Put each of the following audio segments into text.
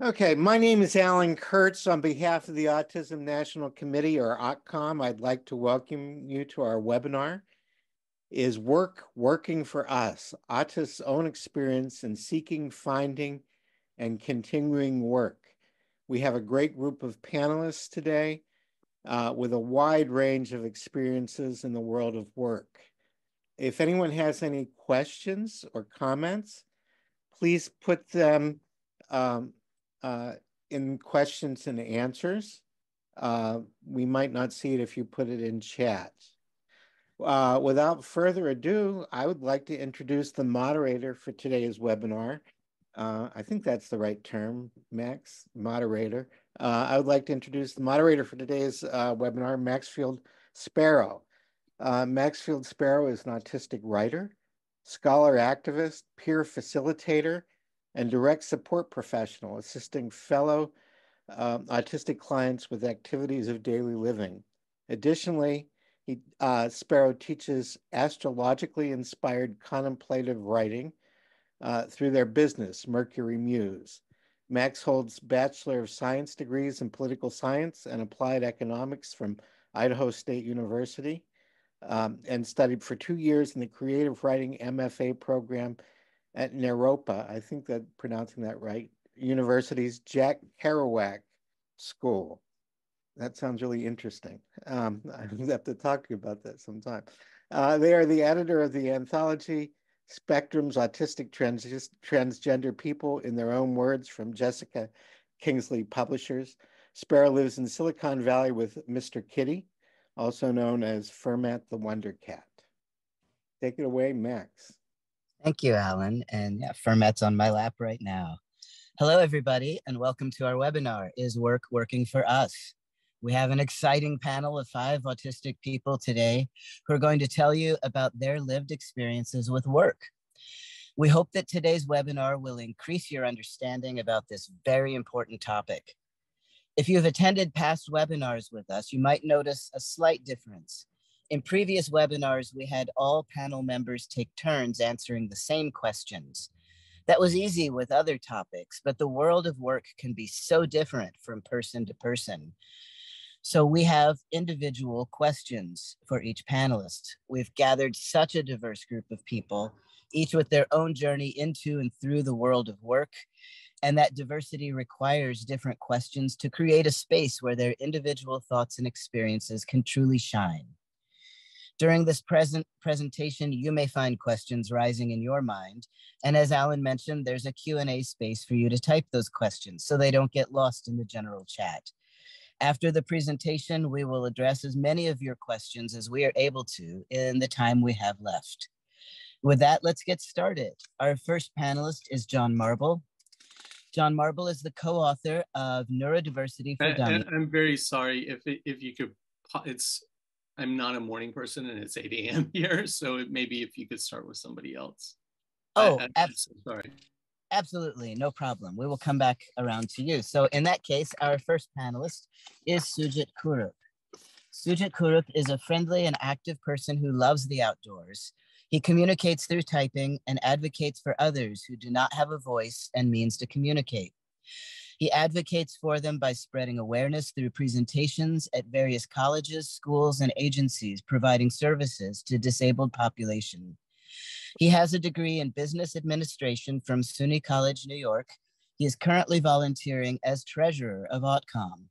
Okay, my name is Alan Kurtz. On behalf of the Autism National Committee, or AutCom, I'd like to welcome you to our webinar, Is Work Working for Us? Autists' Own Experience in Seeking, Finding, and Continuing Work. We have a great group of panelists today with a wide range of experiences in the world of work. If anyone has any questions or comments, please put them in questions and answers. We might not see it if you put it in chat. Without further ado, I would like to introduce the moderator for today's webinar. I think that's the right term, Max, moderator. I would like to introduce the moderator for today's webinar, Maxfield Sparrow. Maxfield Sparrow is an autistic writer, scholar activist, peer facilitator, and direct support professional, assisting fellow autistic clients with activities of daily living. Additionally, Sparrow teaches astrologically inspired contemplative writing through their business, Mercury Muse. Max holds Bachelor of Science degrees in political science and applied economics from Idaho State University, and studied for 2 years in the creative writing MFA program at Naropa, I think that pronouncing that right, University's Jack Kerouac School. That sounds really interesting. I have to talk to you about that sometime. They are the editor of the anthology Spectrum's Autistic Transgender People in Their Own Words from Jessica Kingsley Publishers. Sparrow lives in Silicon Valley with Mr. Kitty, also known as Fermat the Wonder Cat. Take it away, Max. Thank you, Alan. And yeah, Fermat's on my lap right now. Hello, everybody, and welcome to our webinar, Is Work Working for Us? We have an exciting panel of 5 autistic people today who are going to tell you about their lived experiences with work. We hope that today's webinar will increase your understanding about this very important topic. If you've attended past webinars with us, you might notice a slight difference. In previous webinars, we had all panel members take turns answering the same questions. That was easy with other topics, but the world of work can be so different from person to person. So we have individual questions for each panelist. We've gathered such a diverse group of people, each with their own journey into and through the world of work. And that diversity requires different questions to create a space where their individual thoughts and experiences can truly shine. During this presentation, you may find questions rising in your mind. And as Alan mentioned, there's a Q&A space for you to type those questions so they don't get lost in the general chat. After the presentation, we will address as many of your questions as we are able to in the time we have left. With that, let's get started. Our first panelist is John Marble. John Marble is the co-author of Neurodiversity for Dummies. I'm very sorry if you could, I'm not a morning person and it's 8 a.m. here, so maybe if you could start with somebody else. Oh, absolutely. Sorry. Absolutely, no problem. We will come back around to you. So in that case, our first panelist is Sujit Kurup. Sujit Kurup is a friendly and active person who loves the outdoors. He communicates through typing and advocates for others who do not have a voice and means to communicate. He advocates for them by spreading awareness through presentations at various colleges, schools, and agencies providing services to disabled population. He has a degree in business administration from SUNY College, New York. He is currently volunteering as treasurer of AutCom.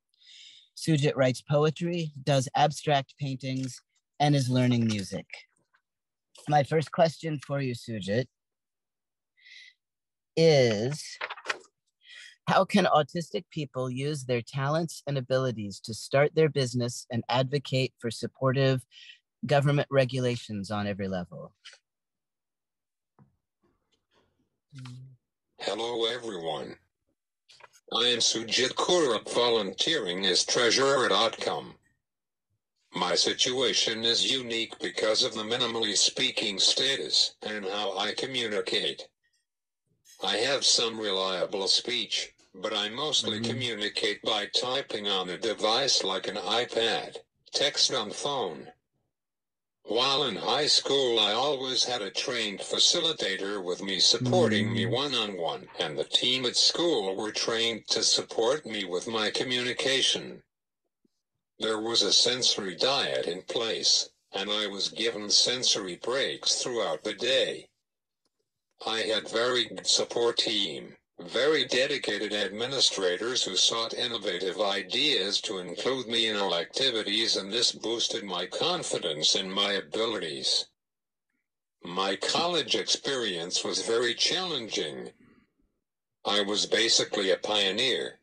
Sujit writes poetry, does abstract paintings, and is learning music. My first question for you, Sujit, is how can autistic people use their talents and abilities to start their business and advocate for supportive government regulations on every level? Hello, everyone. I am Sujit Kurup, volunteering as treasurer at AutCom. My situation is unique because of the minimally speaking status and how I communicate. I have some reliable speech, but I mostly communicate by typing on a device like an iPad, text on phone, While in high school, I always had a trained facilitator with me supporting me one-on-one, and the team at school were trained to support me with my communication. There was a sensory diet in place, and I was given sensory breaks throughout the day. I had very good support team, very dedicated administrators who sought innovative ideas to include me in all activities, and this boosted my confidence in my abilities. My college experience was very challenging. I was basically a pioneer.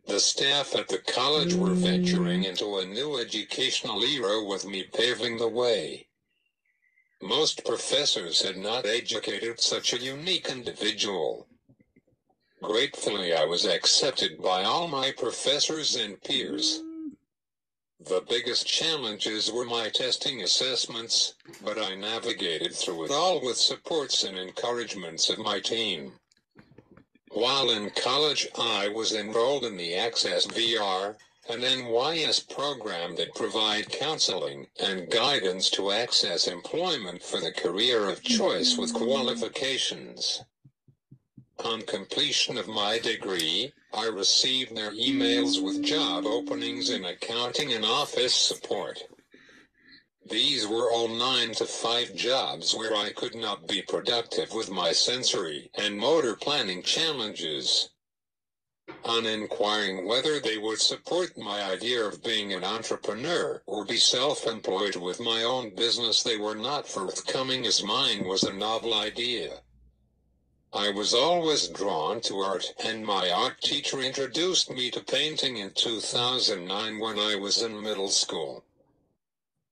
The staff at the college were venturing into a new educational era with me paving the way. Most professors had not educated such a unique individual. Gratefully, I was accepted by all my professors and peers. The biggest challenges were my testing assessments, but I navigated through it all with supports and encouragements of my team. While in college, I was enrolled in the Access VR, an NYS program that provides counseling and guidance to access employment for the career of choice with qualifications. On completion of my degree, I received their emails with job openings in accounting and office support. These were all 9-to-5 jobs where I could not be productive with my sensory and motor planning challenges. On inquiring whether they would support my idea of being an entrepreneur or be self-employed with my own business, they were not forthcoming, as mine was a novel idea. I was always drawn to art, and my art teacher introduced me to painting in 2009 when I was in middle school.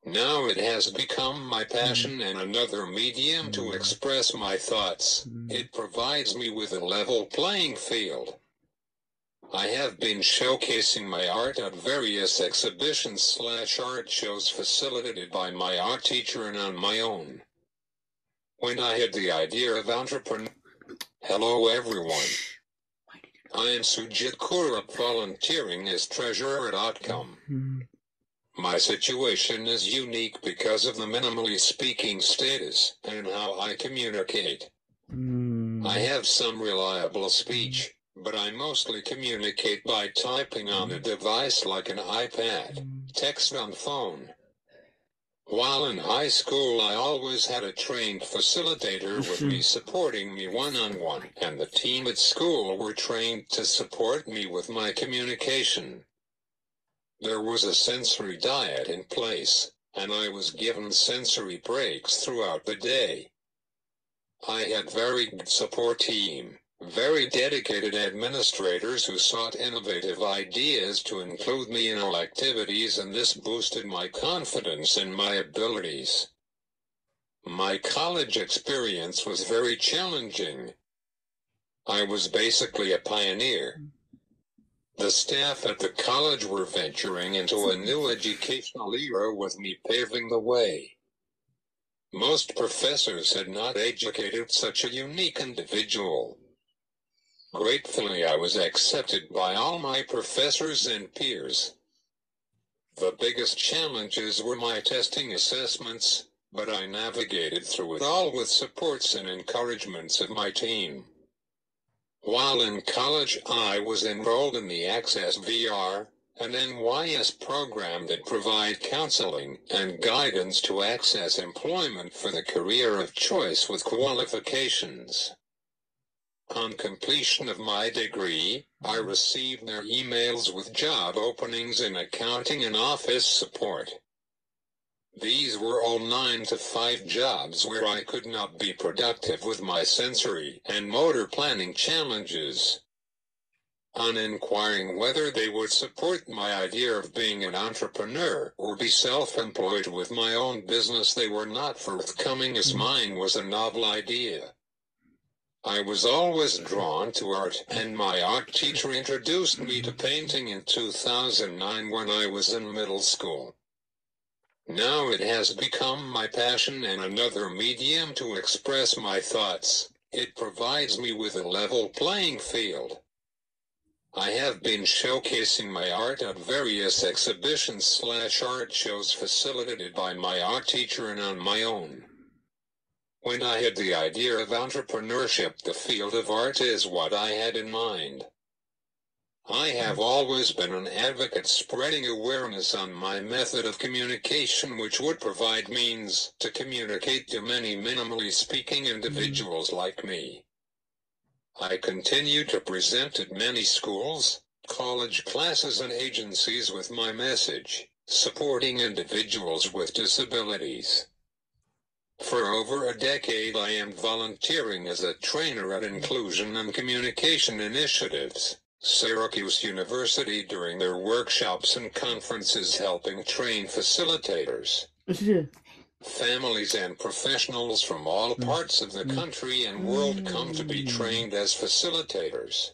Now it has become my passion and another medium to express my thoughts. It provides me with a level playing field. I have been showcasing my art at various exhibitions/art shows facilitated by my art teacher and on my own. When I had the idea of entrepreneur. Hello everyone. I am Sujit Kurup, volunteering as treasurer at AutCom. My situation is unique because of the minimally speaking status and how I communicate. I have some reliable speech, but I mostly communicate by typing on a device like an iPad, text on phone. While in high school, I always had a trained facilitator with me supporting me one-on-one, and the team at school were trained to support me with my communication. There was a sensory diet in place, and I was given sensory breaks throughout the day. I had very good support team, very dedicated administrators who sought innovative ideas to include me in all activities, and this boosted my confidence in my abilities. My college experience was very challenging. I was basically a pioneer. The staff at the college were venturing into a new educational era with me paving the way. Most professors had not educated such a unique individual. Gratefully, I was accepted by all my professors and peers. The biggest challenges were my testing assessments, but I navigated through it all with supports and encouragements of my team. While in college, I was enrolled in the Access VR, an NYS program that provides counseling and guidance to access employment for the career of choice with qualifications. On completion of my degree, I received their emails with job openings in accounting and office support. These were all 9-to-5 jobs where I could not be productive with my sensory and motor planning challenges. On inquiring whether they would support my idea of being an entrepreneur or be self-employed with my own business, they were not forthcoming, as mine was a novel idea. I was always drawn to art, and my art teacher introduced me to painting in 2009 when I was in middle school. Now it has become my passion and another medium to express my thoughts. It provides me with a level playing field. I have been showcasing my art at various exhibitions/art shows facilitated by my art teacher and on my own. When I had the idea of entrepreneurship, the field of art is what I had in mind. I have always been an advocate spreading awareness on my method of communication, which would provide means to communicate to many minimally speaking individuals like me. I continue to present at many schools, college classes and agencies with my message, supporting individuals with disabilities. For over a decade I am volunteering as a trainer at Inclusion and Communication Initiatives, Syracuse University, during their workshops and conferences, helping train facilitators, families and professionals from all parts of the country and world come to be trained as facilitators.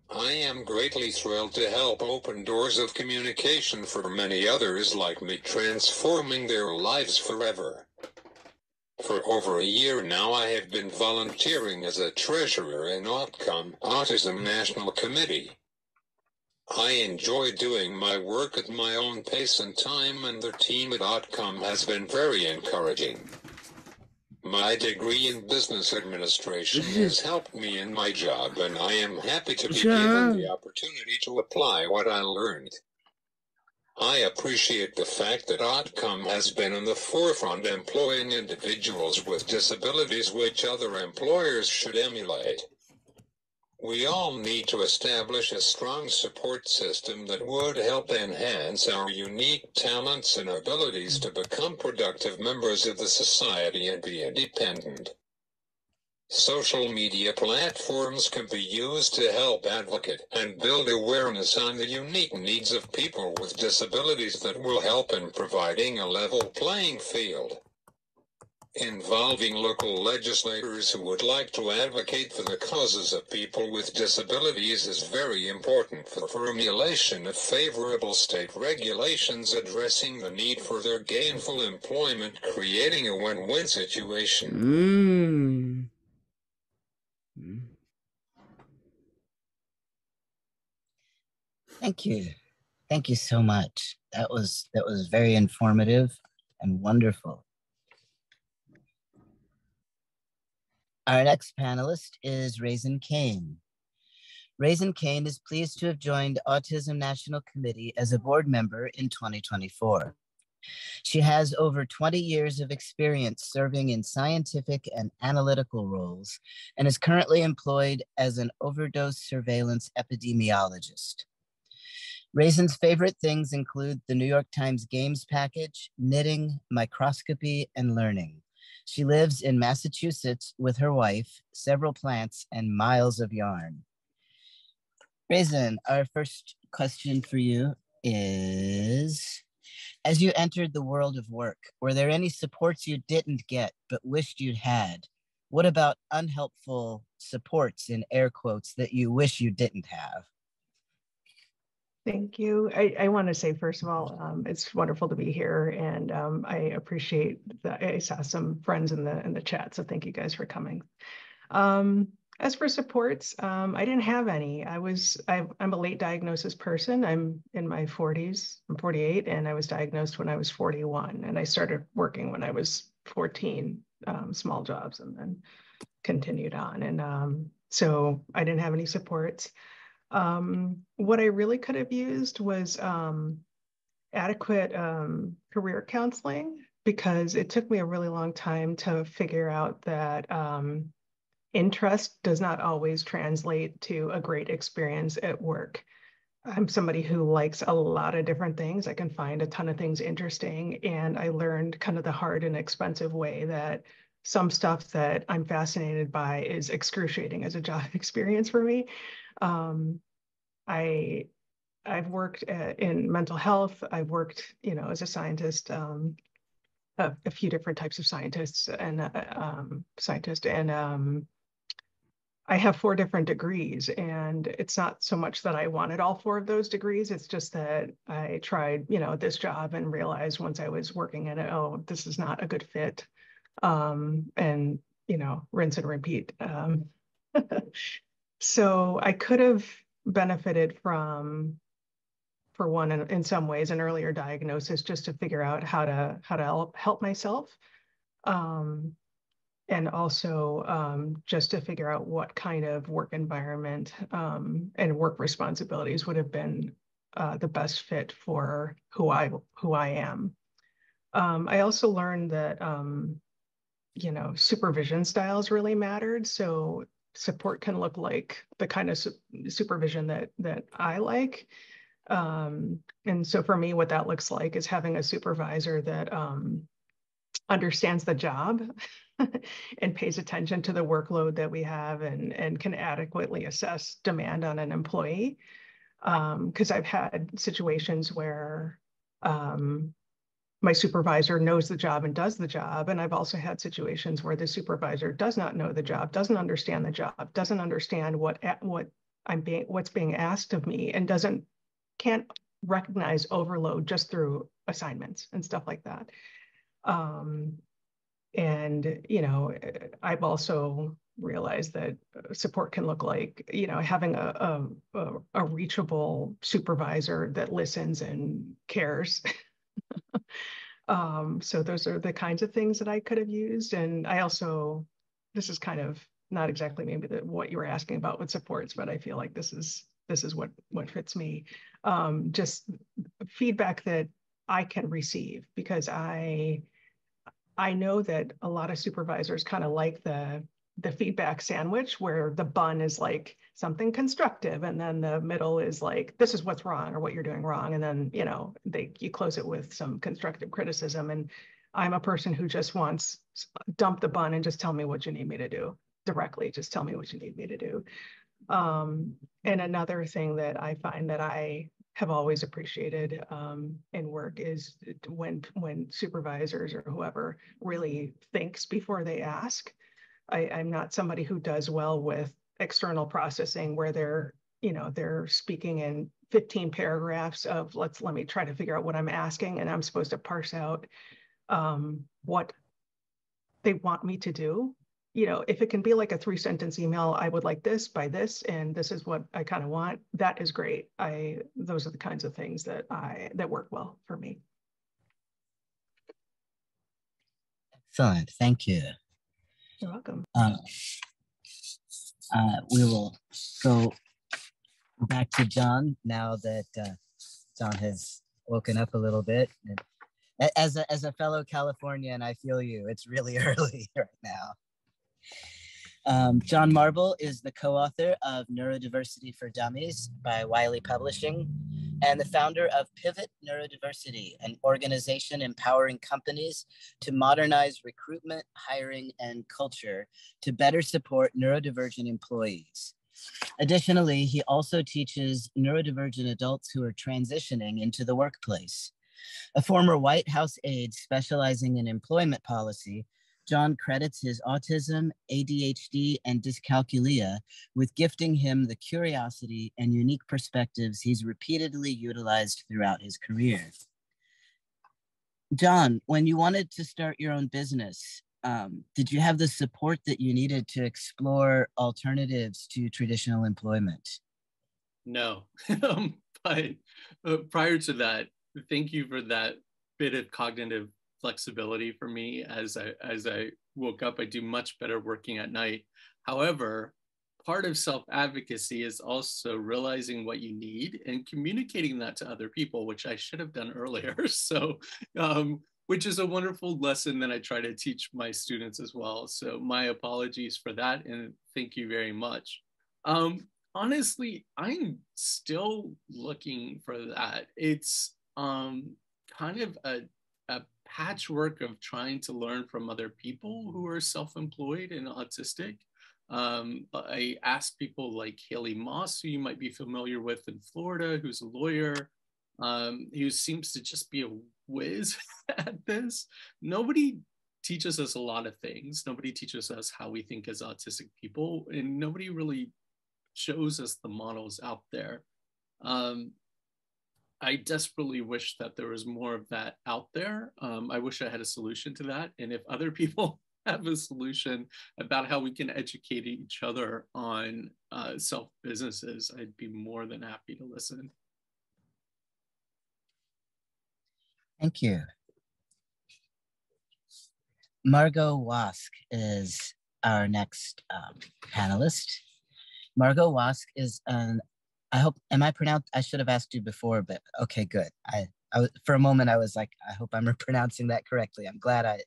I am greatly thrilled to help open doors of communication for many others like me, transforming their lives forever. For over a year now I have been volunteering as a treasurer in AutCom, Autism National Committee. I enjoy doing my work at my own pace and time, and the team at AutCom has been very encouraging. My degree in business administration has helped me in my job, and I am happy to be given the opportunity to apply what I learned. I appreciate the fact that AutCom has been in the forefront employing individuals with disabilities, which other employers should emulate. We all need to establish a strong support system that would help enhance our unique talents and abilities to become productive members of the society and be independent. Social media platforms can be used to help advocate and build awareness on the unique needs of people with disabilities that will help in providing a level playing field. Involving local legislators who would like to advocate for the causes of people with disabilities is very important for the formulation of favorable state regulations addressing the need for their gainful employment, creating a win-win situation. Thank you. Thank you so much. That was very informative and wonderful. Our next panelist is Raisin Kane. Raisin Kane is pleased to have joined Autism National Committee as a board member in 2024. She has over 20 years of experience serving in scientific and analytical roles and is currently employed as an overdose surveillance epidemiologist. Raisin's favorite things include the New York Times Games package, knitting, microscopy, and learning. She lives in Massachusetts with her wife, several plants, and miles of yarn. Raisin, our first question for you is, as you entered the world of work, were there any supports you didn't get but wished you'd had? What about unhelpful supports, in air quotes, that you wish you didn't have? Thank you. I want to say, first of all, it's wonderful to be here, and I appreciate that. I saw some friends in the chat, so thank you guys for coming. As for supports, I didn't have any. I'm a late diagnosis person. I'm in my 40s. I'm 48, and I was diagnosed when I was 41, and I started working when I was 14, small jobs, and then continued on. And so I didn't have any supports. What I really could have used was adequate career counseling, because it took me a really long time to figure out that interest does not always translate to a great experience at work. I'm somebody who likes a lot of different things. I can find a ton of things interesting, and I learned kind of the hard and expensive way that some stuff that I'm fascinated by is excruciating as a job experience for me. I've worked in mental health. I've worked, as a scientist, a few different types of scientists, and I have 4 different degrees, and it's not so much that I wanted all 4 of those degrees. It's just that I tried, this job and realized once I was working in it, oh, this is not a good fit, and rinse and repeat. So I could have benefited from, for one, in some ways, an earlier diagnosis, just to figure out how to help myself. And also just to figure out what kind of work environment and work responsibilities would have been the best fit for who I am. I also learned that supervision styles really mattered. So support can look like the kind of supervision that I like. And so for me, what that looks like is having a supervisor that understands the job and pays attention to the workload that we have and can adequately assess demand on an employee. Because I've had situations where my supervisor knows the job and does the job. And I've also had situations where the supervisor does not know the job, doesn't understand the job, doesn't understand what's being asked of me, and can't recognize overload just through assignments and stuff like that. And, I've also realized that support can look like, having a reachable supervisor that listens and cares. So those are the kinds of things that I could have used. And I also, this is kind of not exactly maybe what you were asking about with supports, but I feel like this is what fits me. Just feedback that I can receive, because I know that a lot of supervisors kind of like the feedback sandwich, where the bun is like something constructive, and then the middle is like, this is what's wrong or what you're doing wrong. And then, you close it with some constructive criticism. And I'm a person who just wants dump the bun and just tell me what you need me to do directly. Just tell me what you need me to do. And another thing that I find that I have always appreciated in work is when supervisors or whoever really thinks before they ask. I'm not somebody who does well with external processing, where they're speaking in 15 paragraphs of let me try to figure out what I'm asking, and I'm supposed to parse out what they want me to do. If it can be like a 3-sentence email, I would like this by this, and this is what I kind of want, that is great. Those are the kinds of things that work well for me. Excellent, thank you. You're welcome. We will go back to John now that John has woken up a little bit. As a fellow Californian, I feel you. It's really early right now. John Marble is the co-author of Neurodiversity for Dummies by Wiley Publishing and the founder of Pivot Neurodiversity, an organization empowering companies to modernize recruitment, hiring, and culture to better support neurodivergent employees. Additionally, he also teaches neurodivergent adults who are transitioning into the workplace. A former White House aide specializing in employment policy, John credits his autism, ADHD, and dyscalculia with gifting him the curiosity and unique perspectives he's repeatedly utilized throughout his career. John, when you wanted to start your own business, did you have the support that you needed to explore alternatives to traditional employment? No, but prior to that, thank you for that bit of cognitive flexibility for me. As I woke up, I do much better working at night. However, part of self-advocacy is also realizing what you need and communicating that to other people, which I should have done earlier. So, which is a wonderful lesson that I try to teach my students as well. So my apologies for that, and thank you very much. Honestly, I'm still looking for that. It's kind of a patchwork of trying to learn from other people who are self-employed and autistic. I asked people like Haley Moss, who you might be familiar with in Florida, who's a lawyer, who seems to just be a whiz at this. Nobody teaches us a lot of things. Nobody teaches us how we think as autistic people, and nobody really shows us the models out there. I desperately wish that there was more of that out there. I wish I had a solution to that. And if other people have a solution about how we can educate each other on self-businesses, I'd be more than happy to listen. Thank you. Margot Wask is our next panelist. Margot Wask is I hope, am I pronounced? I should have asked you before, but okay, good. For a moment, I was like, I hope I'm pronouncing that correctly. I'm glad I am.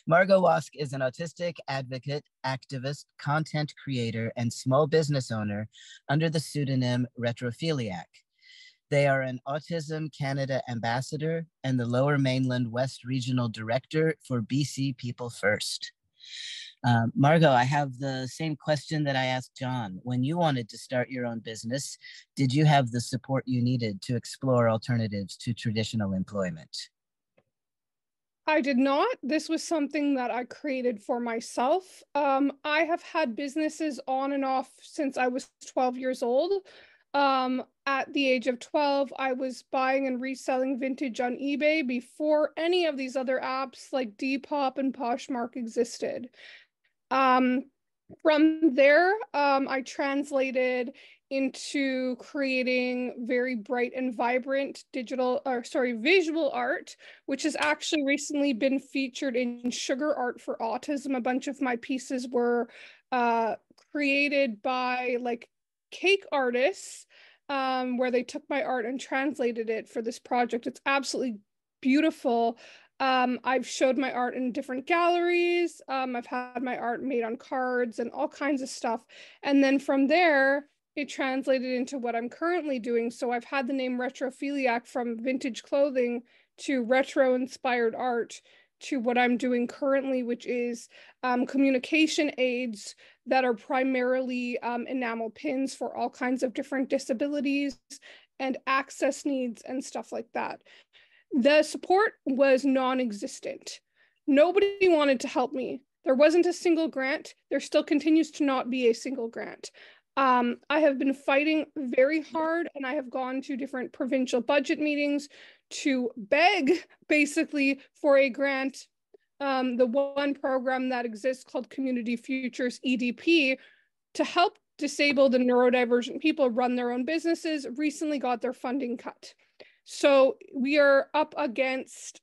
Margot Wask is an autistic advocate, activist, content creator, and small business owner under the pseudonym Retrophiliac. They are an Autism Canada ambassador and the Lower Mainland West Regional Director for BC People First. Margot, I have the same question that I asked John. When you wanted to start your own business, did you have the support you needed to explore alternatives to traditional employment? I did not. This was something that I created for myself. I have had businesses on and off since I was 12 years old. At the age of 12, I was buying and reselling vintage on eBay before any of these other apps like Depop and Poshmark existed. From there, I translated into creating very bright and vibrant visual art, which has actually recently been featured in Sugar Art for Autism. A bunch of my pieces were created by like cake artists, where they took my art and translated it for this project. It's absolutely beautiful. I've showed my art in different galleries. I've had my art made on cards and all kinds of stuff. And then from there, it translated into what I'm currently doing. So I've had the name Retrophiliac from vintage clothing to retro-inspired art to what I'm doing currently, which is communication aids that are primarily enamel pins for all kinds of different disabilities and access needs and stuff like that. The support was non-existent. Nobody wanted to help me. There wasn't a single grant. There still continues to not be a single grant. I have been fighting very hard, and I have gone to different provincial budget meetings to beg basically for a grant. The one program that exists called Community Futures EDP to help disabled and neurodivergent people run their own businesses recently got their funding cut. So we are up against,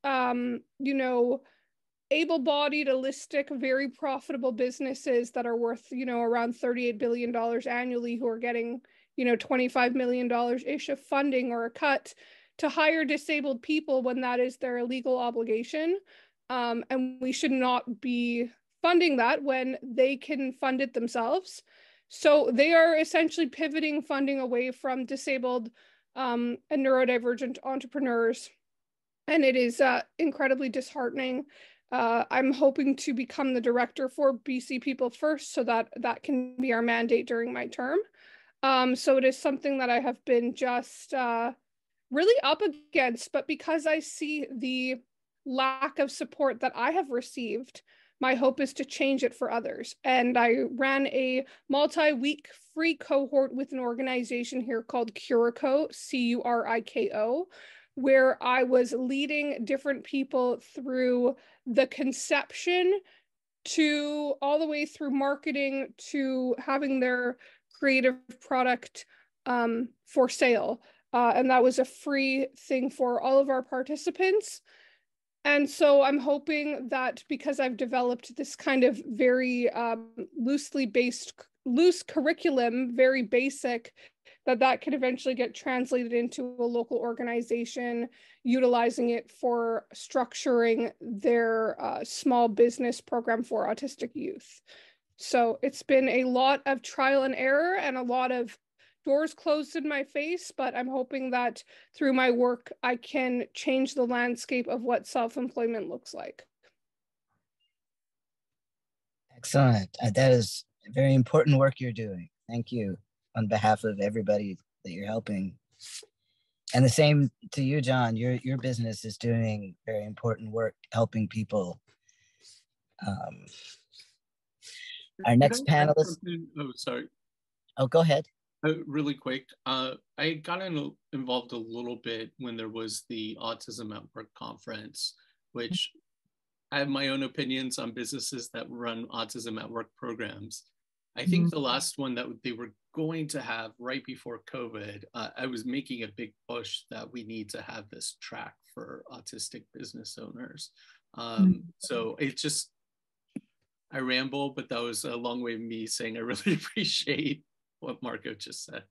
able-bodied, holistic, very profitable businesses that are worth, around $38 billion annually, who are getting, $25 million-ish of funding or a cut to hire disabled people when that is their legal obligation. And we should not be funding that when they can fund it themselves. So they are essentially pivoting funding away from disabled and neurodivergent entrepreneurs. And it is incredibly disheartening. I'm hoping to become the director for BC People First so that that can be our mandate during my term. So it is something that I have been just really up against, but because I see the lack of support that I have received, my hope is to change it for others. And I ran a multi-week free cohort with an organization here called Curiko, Curiko, where I was leading different people through the conception to all the way through marketing to having their creative product for sale. And that was a free thing for all of our participants. And so I'm hoping that because I've developed this kind of very loose curriculum, very basic, that can eventually get translated into a local organization, utilizing it for structuring their small business program for autistic youth. So it's been a lot of trial and error and a lot of doors closed in my face, but I'm hoping that through my work, I can change the landscape of what self-employment looks like. Excellent. That is very important work you're doing. Thank you on behalf of everybody that you're helping. And the same to you, John. Your business is doing very important work helping people. Our next panelist. Oh, sorry. Oh, go ahead. Really quick, I got involved a little bit when there was the Autism at Work conference, which I have my own opinions on businesses that run autism at work programs. I think the last one that they were going to have right before COVID, I was making a big push that we need to have this track for autistic business owners. So it's just, I ramble, but that was a long way of me saying I really appreciate what Marco just said.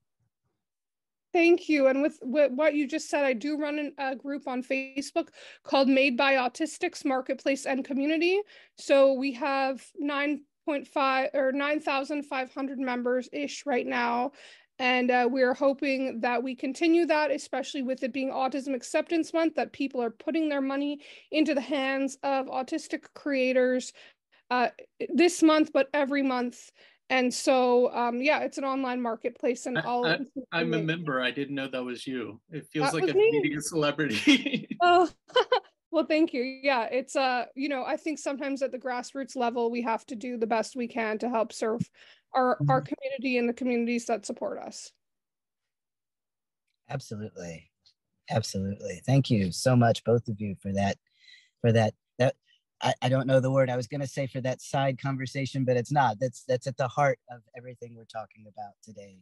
Thank you. And with what you just said, I do run a group on Facebook called Made by Autistics Marketplace and Community. So we have 9.5 or 9,500 members-ish right now. And we're hoping that we continue that, especially with it being Autism Acceptance Month, that people are putting their money into the hands of autistic creators this month, but every month. And so, yeah, it's an online marketplace, and I'm a member. I didn't know that was you. It feels like I'm me. meeting a celebrity. Oh, well, thank you. Yeah, it's you know, I think sometimes at the grassroots level, we have to do the best we can to help serve our community and the communities that support us. Absolutely, absolutely. Thank you so much, both of you, for that. I don't know the word I was going to say for that side conversation, but it's not. That's at the heart of everything we're talking about today.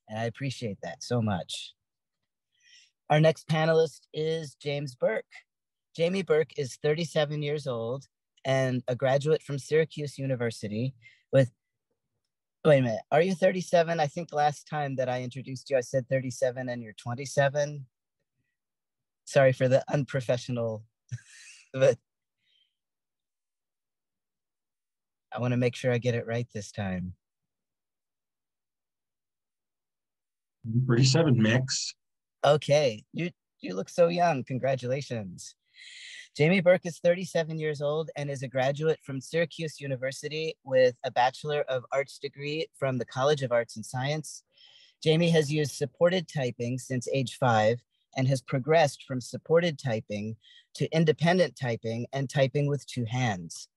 And I appreciate that so much. Our next panelist is James Burke. Jamie Burke is 37 years old and a graduate from Syracuse University with, wait a minute, are you 37? I think last time that I introduced you, I said 37 and you're 27. Sorry for the unprofessional, but I want to make sure I get it right this time. 37, Max. Okay, you look so young. Congratulations. Jamie Burke is 37 years old and is a graduate from Syracuse University with a Bachelor of Arts degree from the College of Arts and Science. Jamie has used supported typing since age 5 and has progressed from supported typing to independent typing and typing with 2 hands.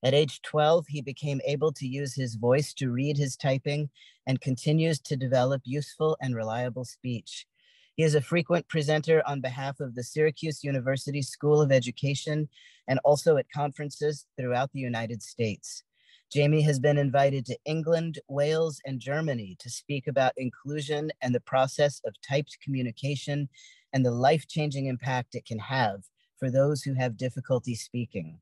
At age 12, he became able to use his voice to read his typing and continues to develop useful and reliable speech. He is a frequent presenter on behalf of the Syracuse University School of Education and also at conferences throughout the United States. Jamie has been invited to England, Wales, and Germany to speak about inclusion and the process of typed communication and the life-changing impact it can have for those who have difficulty speaking.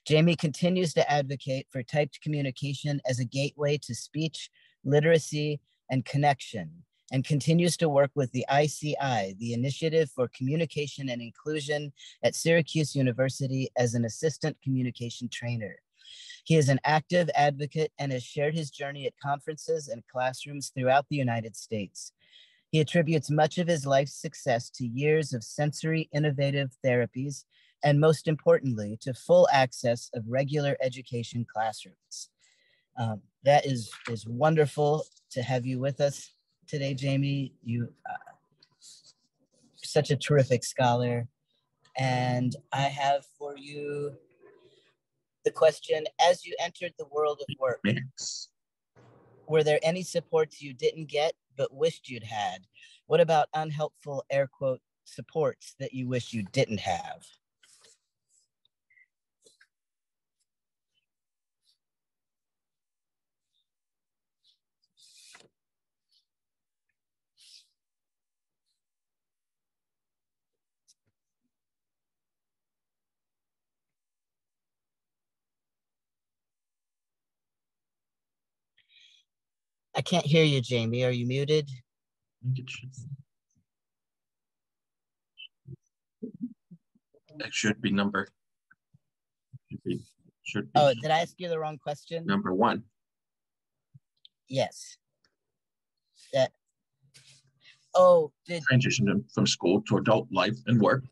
Jamie continues to advocate for typed communication as a gateway to speech, literacy, and connection, and continues to work with the ICI, the Initiative for Communication and Inclusion at Syracuse University, as an assistant communication trainer. He is an active advocate and has shared his journey at conferences and classrooms throughout the United States. He attributes much of his life's success to years of sensory innovative therapies, and most importantly, to full access of regular education classrooms. That is wonderful to have you with us today, Jamie. You such a terrific scholar. And I have for you the question, as you entered the world of work, were there any supports you didn't get but wished you'd had? What about unhelpful, air quote, supports that you wish you didn't have? I can't hear you, Jamie. Are you muted? That should be number. Should be. Oh, did I ask you the wrong question? Number 1. Yes. That. Oh, transition from school to adult life and work.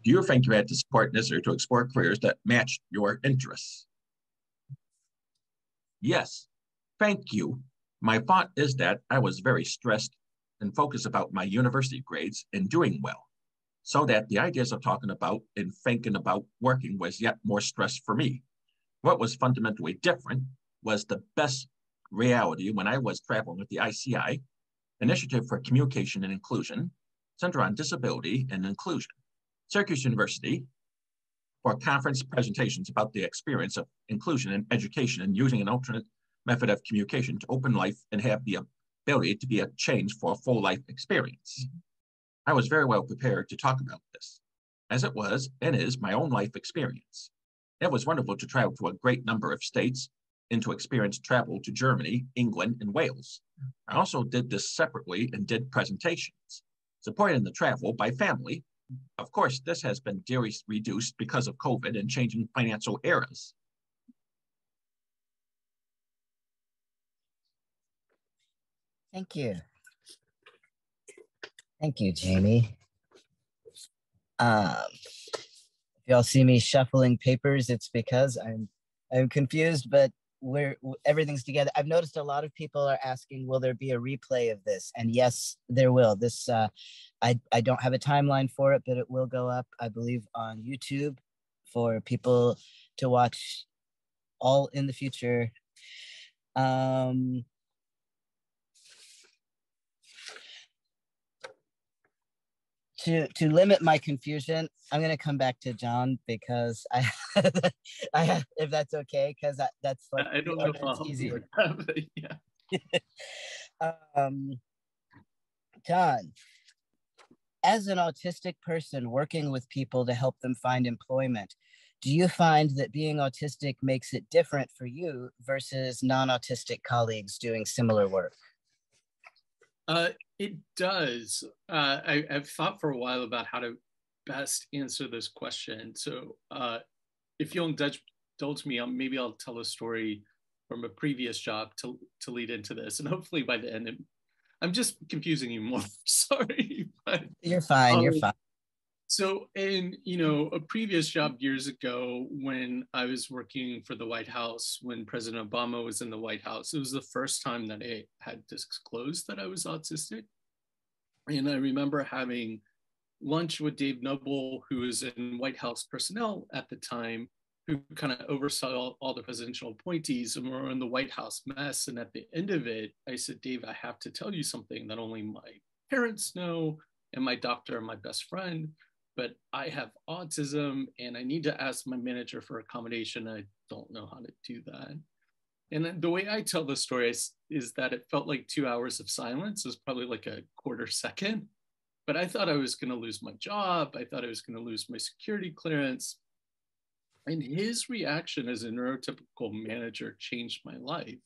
Do you think you had the support necessary to explore careers that matched your interests? Yes. Thank you. My thought is that I was very stressed and focused about my university grades and doing well, so that the ideas of talking about and thinking about working was yet more stress for me. What was fundamentally different was the best reality when I was traveling with the ICI, Initiative for Communication and Inclusion, Center on Disability and Inclusion, Syracuse University, for conference presentations about the experience of inclusion in education and using an alternate method of communication to open life and have the ability to be a change for a full life experience. I was very well prepared to talk about this, as it was and is my own life experience. It was wonderful to travel to a great number of states and to experience travel to Germany, England, and Wales. I also did this separately and did presentations, supporting the travel by family. Of course, this has been dearly reduced because of COVID and changing financial eras. Thank you. Thank you, Jamie. If y'all see me shuffling papers, it's because I'm confused, but everything's together. I've noticed a lot of people are asking, will there be a replay of this? And yes, there will. This I don't have a timeline for it, but it will go up, I believe, on YouTube for people to watch all in the future. To limit my confusion, I'm going to come back to John because I if that's okay, because that's like I don't know how easier. Yeah. John, as an autistic person working with people to help them find employment, do you find that being autistic makes it different for you versus non-autistic colleagues doing similar work? It does. I've thought for a while about how to best answer this question. So if you'll indulge me, maybe I'll tell a story from a previous job to lead into this. And hopefully by the end, I'm just confusing you more. Sorry. But, you're fine. You're fine. So in, a previous job years ago, when I was working for the White House, when President Obama was in the White House, it was the first time that I had disclosed that I was autistic. And I remember having lunch with Dave Noble, who was in White House personnel at the time, who kind of oversaw all the presidential appointees, and we're in the White House mess. And at the end of it, I said, Dave, I have to tell you something that only my parents know and my doctor and my best friend, but I have autism and I need to ask my manager for accommodation. I don't know how to do that. And the way I tell the story is that it felt like 2 hours of silence. It was probably like a quarter second, but I thought I was going to lose my job. I thought I was going to lose my security clearance. And his reaction as a neurotypical manager changed my life.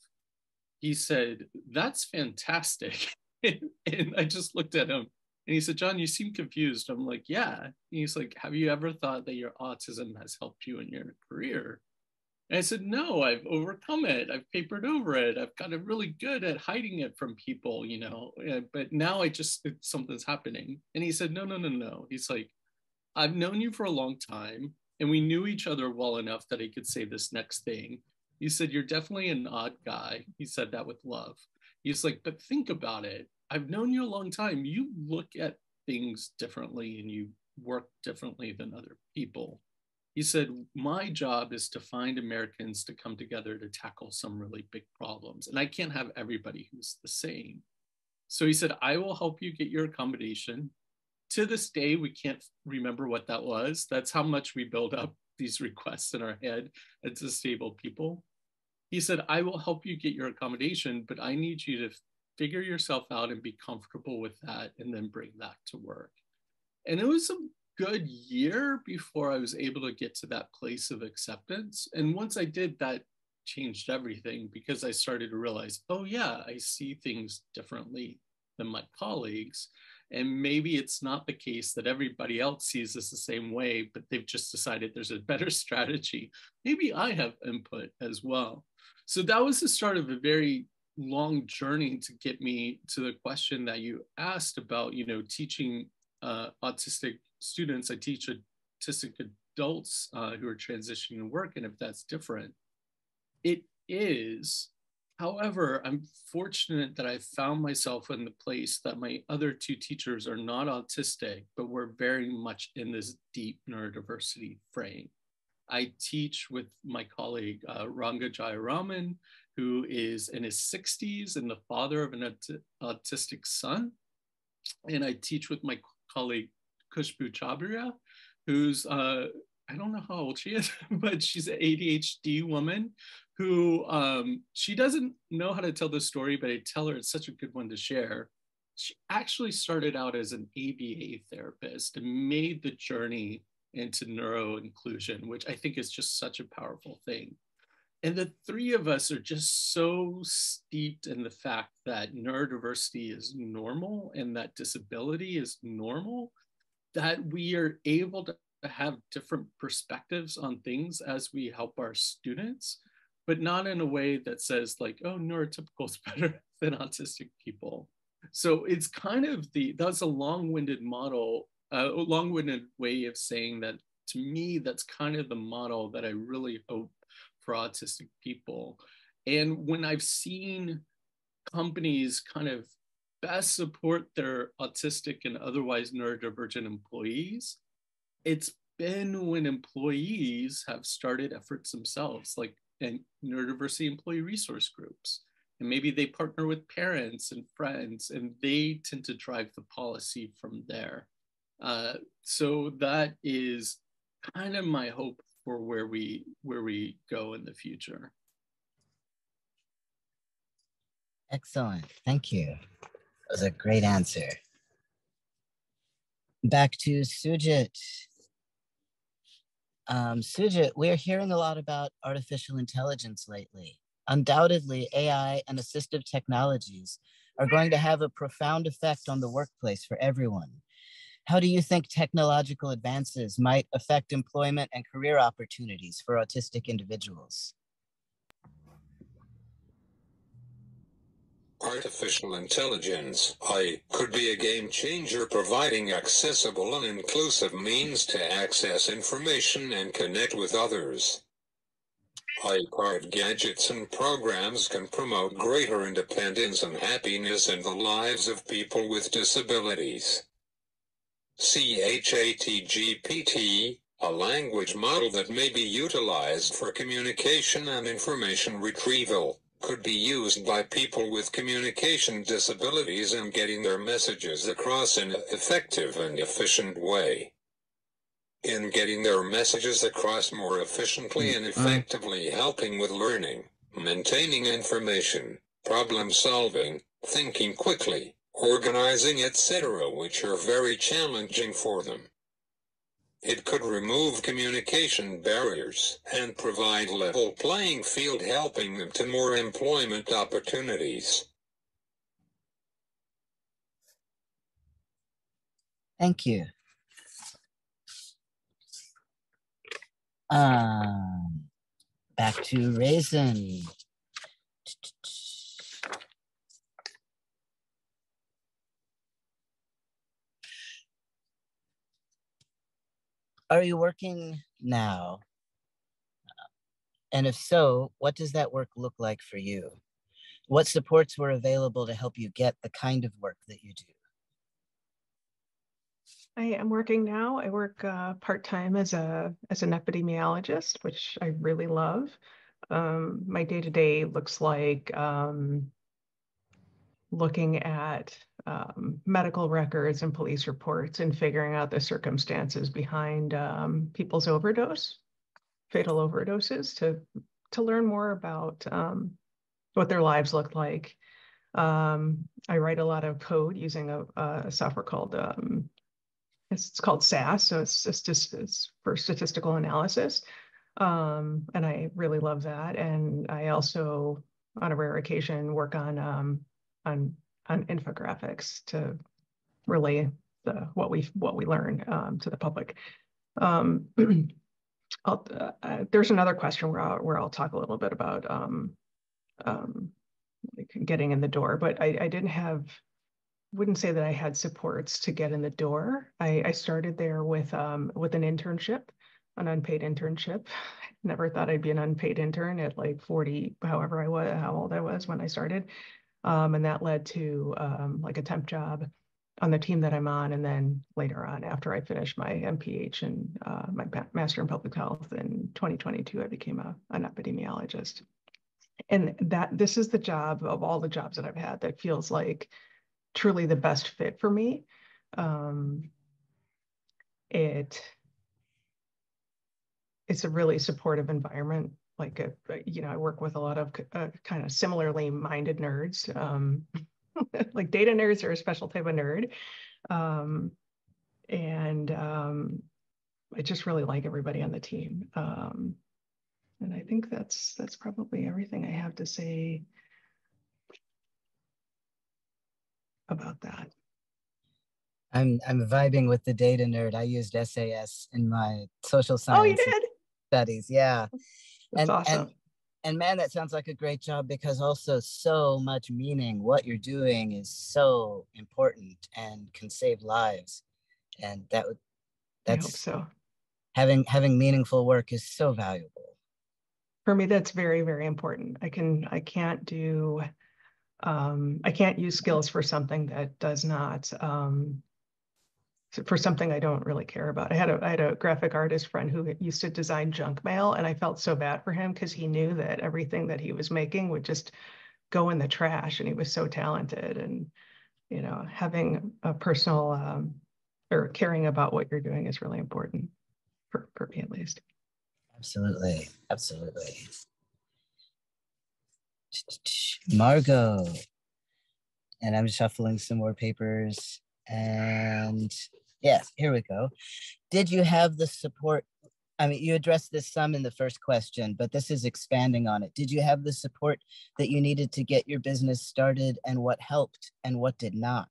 He said, that's fantastic. And I just looked at him and he said, John, you seem confused. I'm like, yeah. And he's like, have you ever thought that your autism has helped you in your career? And I said, no, I've overcome it. I've papered over it. I've gotten really good at hiding it from people, but now something's happening. And he said, no. He's like, I've known you for a long time and we knew each other well enough that he could say this next thing. He said, you're definitely an odd guy. He said that with love. He's like, but think about it. I've known you a long time. You look at things differently and you work differently than other people. He said, my job is to find Americans to come together to tackle some really big problems. And I can't have everybody who's the same. So he said, I will help you get your accommodation. To this day, we can't remember what that was. That's how much we build up these requests in our head as disabled people. He said, I will help you get your accommodation, but I need you to figure yourself out and be comfortable with that and then bring that to work. And it was a good year before I was able to get to that place of acceptance. And once I did, that changed everything because I started to realize, oh yeah, I see things differently than my colleagues. And maybe it's not the case that everybody else sees this the same way, but they've just decided there's a better strategy. Maybe I have input as well. So that was the start of a very long journey to get me to the question that you asked about, teaching autistic students. I teach autistic adults who are transitioning to work, and if that's different, it is. However, I'm fortunate that I found myself in the place that my other two teachers are not autistic, but we're very much in this deep neurodiversity frame. I teach with my colleague, Ranga Jayaraman, who is in his 60s and the father of an autistic son. And I teach with my colleague, Khushbu Chabria, who's I don't know how old she is, but she's an ADHD woman who she doesn't know how to tell the story, but I tell her it's such a good one to share. She actually started out as an ABA therapist and made the journey into neuro inclusion, which I think is just such a powerful thing. And the three of us are just so steeped in the fact that neurodiversity is normal and that disability is normal, that we are able to have different perspectives on things as we help our students, but not in a way that says like, oh, neurotypical is better than autistic people. So it's kind of that's a long-winded model, a long-winded way of saying that to me, that's kind of the model that I really hope for autistic people. And when I've seen companies kind of best support their autistic and otherwise neurodivergent employees, it's been when employees have started efforts themselves, like in neurodiversity employee resource groups. And maybe they partner with parents and friends, and they tend to drive the policy from there. So that is kind of my hope for where we go in the future. Excellent, thank you. That was a great answer. Back to Sujit. Sujit, we're hearing a lot about artificial intelligence lately. Undoubtedly, AI and assistive technologies are going to have a profound effect on the workplace for everyone. How do you think technological advances might affect employment and career opportunities for autistic individuals? Artificial intelligence, could be a game changer, providing accessible and inclusive means to access information and connect with others. Card gadgets and programs can promote greater independence and happiness in the lives of people with disabilities. ChatGPT, a language model that may be utilized for communication and information retrieval, could be used by people with communication disabilities in getting their messages across in an effective and efficient way. In getting their messages across more efficiently and effectively, helping with learning, maintaining information, problem solving, thinking quickly, organizing, etc., which are very challenging for them. It could remove communication barriers and provide level playing field, helping them to more employment opportunities. Thank you. Back to Raisin. Are you working now? And if so, what does that work look like for you? What supports were available to help you get the kind of work that you do? I am working now. I work part-time as an epidemiologist, which I really love. My day-to-day looks like looking at medical records and police reports and figuring out the circumstances behind people's fatal overdoses, to learn more about what their lives look like. I write a lot of code using a software called it's called SAS, so it's for statistical analysis, and I really love that. And I also, on a rare occasion, work on infographics to relay what we like to the public. There's another question where I'll talk a little bit about like getting in the door, but I wouldn't say that I had supports to get in the door. I started there with an internship, an unpaid internship. Never thought I'd be an unpaid intern at like 40, how old I was when I started. And that led to like a temp job on the team that I'm on. And then later on, after I finished my MPH and my Master in Public Health in 2022, I became an epidemiologist. And this is the job of all the jobs that I've had that feels like truly the best fit for me. It it's a really supportive environment. Like, I work with a lot of kind of similarly minded nerds. Like data nerds are a special type of nerd. I just really like everybody on the team. And I think that's probably everything I have to say about that. I'm vibing with the data nerd. I used SAS in my social science. Oh, you did? Studies. Yeah. That's awesome. And man, that sounds like a great job, because also so much meaning. What you're doing is so important and can save lives. And that's I hope so. Having meaningful work is so valuable. For me, that's very, very important. I can't use skills for something that does not, for something I don't really care about. I had a graphic artist friend who used to design junk mail, and I felt so bad for him because he knew that everything that he was making would just go in the trash, and he was so talented. And, having a personal or caring about what you're doing is really important for me, at least. Absolutely. Absolutely. Margot. And I'm shuffling some more papers. And yeah, here we go. Did you have the support? I mean, you addressed this some in the first question, but this is expanding on it. Did you have the support that you needed to get your business started, and what helped and what did not?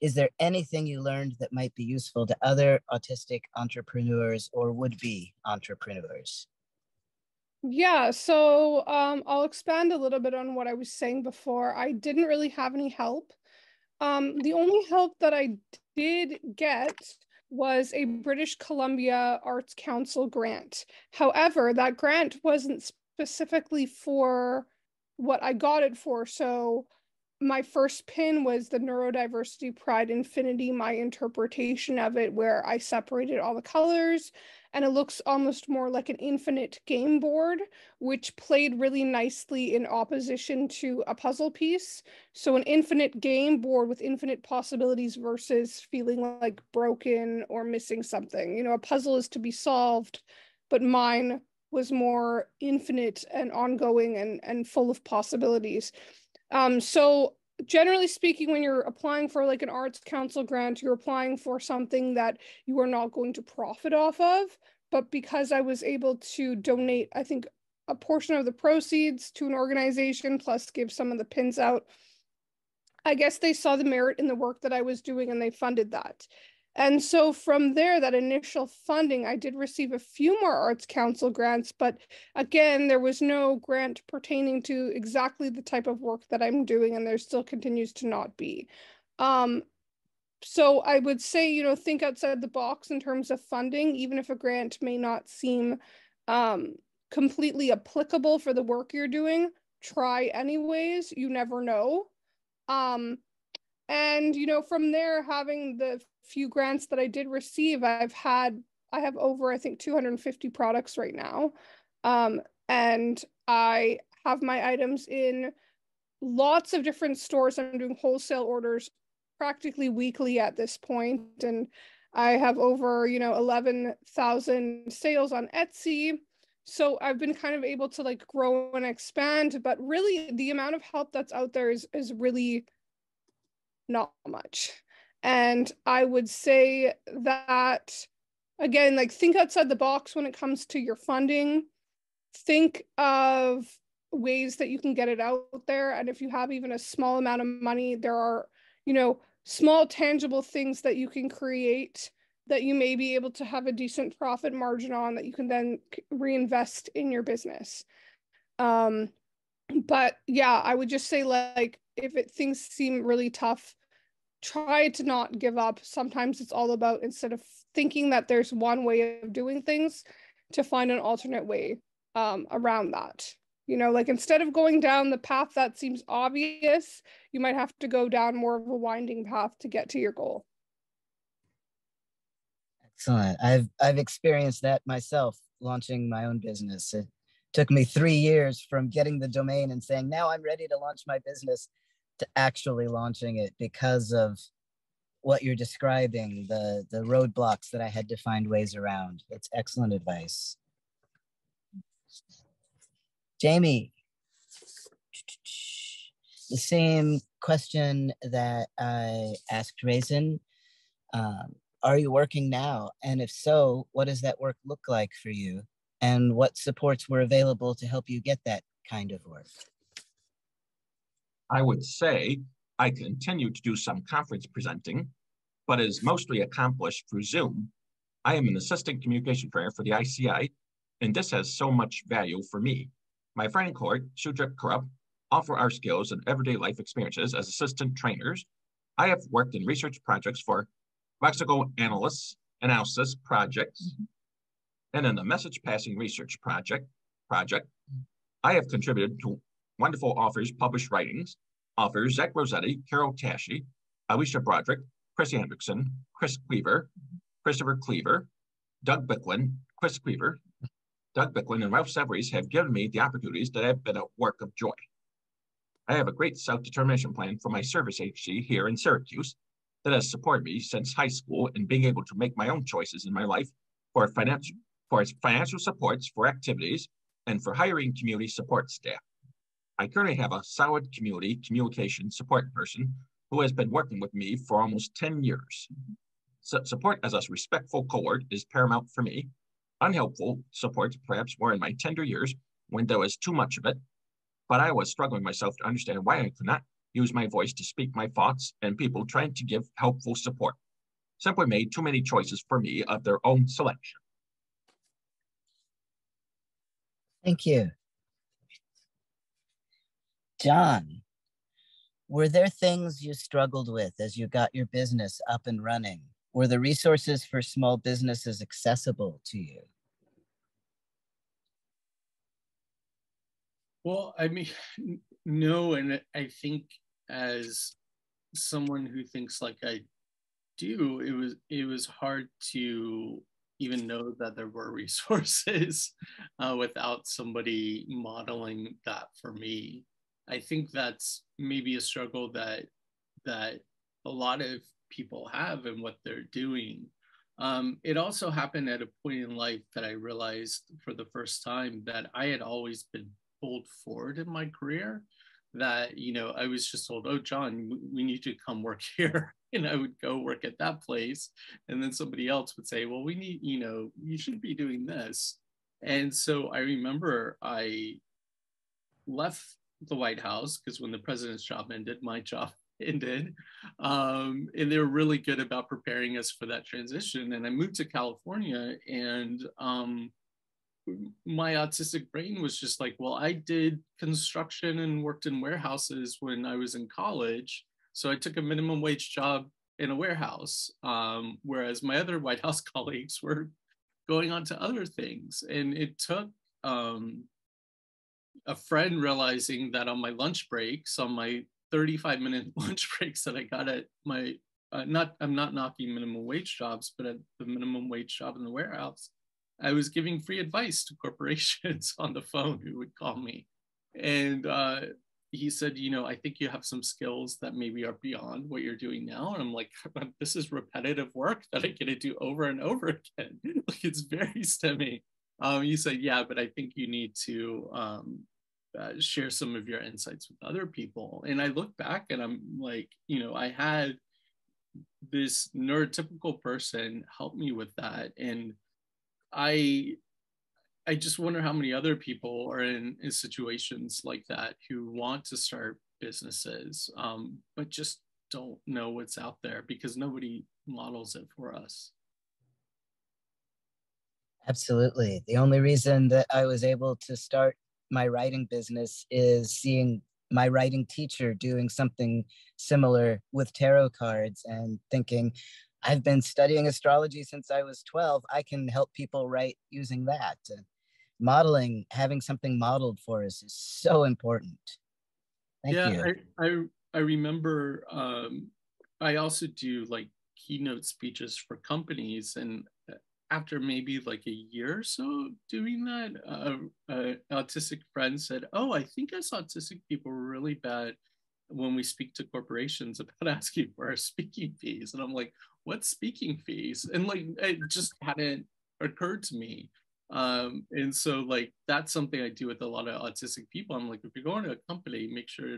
Is there anything you learned that might be useful to other autistic entrepreneurs or would-be entrepreneurs? Yeah, so I'll expand a little bit on what I was saying before. I didn't really have any help. The only help that I did get was a British Columbia Arts Council grant. However, that grant wasn't specifically for what I got it for. So my first pin was the neurodiversity pride infinity, my interpretation of it, where I separated all the colors, and it looks almost more like an infinite game board, which played really nicely in opposition to a puzzle piece. So an infinite game board with infinite possibilities versus feeling like broken or missing something. A puzzle is to be solved, but mine was more infinite and ongoing and full of possibilities. So generally speaking, when you're applying for like an arts council grant, you're applying for something that you are not going to profit off of. But because I was able to donate, I think, a portion of the proceeds to an organization, plus give some of the pins out, I guess they saw the merit in the work that I was doing, and they funded that. And so from there, that initial funding, I did receive a few more Arts Council grants, but again, there was no grant pertaining to exactly the type of work that I'm doing, and there still continues to not be. So I would say, think outside the box in terms of funding, even if a grant may not seem completely applicable for the work you're doing, try anyways, you never know. And, from there, having the few grants that I did receive, I have over, I think, 250 products right now. And I have my items in lots of different stores. I'm doing wholesale orders practically weekly at this point. And I have over, 11,000 sales on Etsy. So I've been kind of able to like grow and expand, but really the amount of help that's out there is really not much. And I would say that, again, like, think outside the box when it comes to your funding. Think of ways that you can get it out there. And if you have even a small amount of money, there are, small tangible things that you can create that you may be able to have a decent profit margin on that you can then reinvest in your business. But yeah, I would just say, like, if things seem really tough, try to not give up. Sometimes it's all about, instead of thinking that there's one way of doing things, to find an alternate way around that. Like, instead of going down the path that seems obvious, you might have to go down more of a winding path to get to your goal. Excellent. I've experienced that myself, launching my own business. It took me 3 years from getting the domain and saying, now I'm ready to launch my business, to actually launching it, because of what you're describing, the roadblocks that I had to find ways around. It's excellent advice. Jamie, the same question that I asked Raisin. Are you working now? And if so, what does that work look like for you? And what supports were available to help you get that kind of work? I would say I continue to do some conference presenting, but it is mostly accomplished through Zoom. I am an assistant communication trainer for the ICI, and this has so much value for me. My friend and cohort, Sujit Karup, offer our skills and everyday life experiences as assistant trainers. I have worked in research projects for lexical analysis projects, and in the message passing research project, I have contributed to wonderful authors' published writings. Authors Zach Rossetti, Carol Tashi, Alicia Broderick, Chrissy Hendrickson, Chris Cleaver, Christopher Cleaver, Doug Bicklin, and Ralph Severies have given me the opportunities that have been a work of joy. I have a great self-determination plan for my service agency here in Syracuse that has supported me since high school in being able to make my own choices in my life for financial supports for activities and for hiring community support staff. I currently have a solid community communication support person who has been working with me for almost 10 years. Support as a respectful cohort is paramount for me. Unhelpful support, perhaps more in my tender years when there was too much of it, but I was struggling myself to understand why I could not use my voice to speak my thoughts, and people trying to give helpful support simply made too many choices for me of their own selection. Thank you. John, were there things you struggled with as you got your business up and running? Were the resources for small businesses accessible to you? Well, I mean, no, and I think as someone who thinks like I do, it was hard to even know that there were resources without somebody modeling that for me. I think that's maybe a struggle that a lot of people have in what they're doing. It also happened at a point in life that I realized for the first time that I had always been pulled forward in my career, that, you know, I was just told, oh, John, we need you to come work here. And I would go work at that place. And then somebody else would say, well, we need, you know, you should be doing this. And so I remember I left the White House because when the president's job ended, my job ended. And they were really good about preparing us for that transition. And I moved to California, and my autistic brain was just like, well, I did construction and worked in warehouses when I was in college. So I took a minimum wage job in a warehouse, whereas my other White House colleagues were going on to other things. And it took a friend realizing that on my lunch breaks, on my 35-minute lunch breaks that I got at my, I'm not knocking minimum wage jobs, but at the minimum wage job in the warehouse, I was giving free advice to corporations on the phone who would call me. And he said, you know, I think you have some skills that maybe are beyond what you're doing now. And I'm like, this is repetitive work that I get to do over and over again. Like, it's very STEMmy. He said, yeah, but I think you need to share some of your insights with other people. And I look back and I'm like, you know, I had this neurotypical person help me with that. And I just wonder how many other people are in situations like that who want to start businesses, but just don't know what's out there because nobody models it for us. Absolutely. The only reason that I was able to start my writing business is seeing my writing teacher doing something similar with tarot cards and thinking, I've been studying astrology since I was 12. I can help people write using that. Modeling, having something modeled for us is so important. Thank you. I remember I also do like keynote speeches for companies, and after maybe like a year or so doing that, an autistic friend said, oh, I think us autistic people are really bad when we speak to corporations about asking for our speaking fees. And I'm like, what speaking fees? And like, it just hadn't occurred to me. And so like, that's something I do with a lot of autistic people. I'm like, if you're going to a company, make sure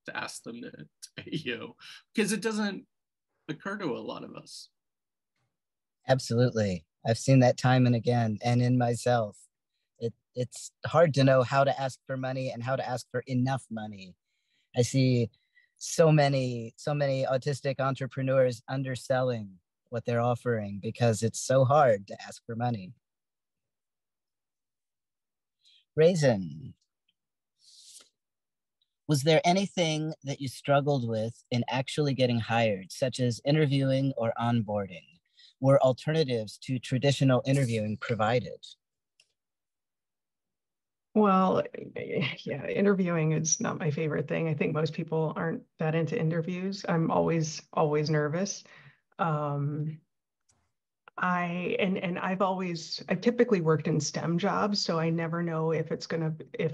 to ask them to pay you, because it doesn't occur to a lot of us. Absolutely. I've seen that time and again, and in myself. It's hard to know how to ask for money and how to ask for enough money. I see so many autistic entrepreneurs underselling what they're offering because it's so hard to ask for money. Raisin, was there anything that you struggled with in actually getting hired, such as interviewing or onboarding? Were alternatives to traditional interviewing provided? Well, yeah, interviewing is not my favorite thing. I think most people aren't that into interviews. I'm always nervous. I've typically worked in STEM jobs, so I never know if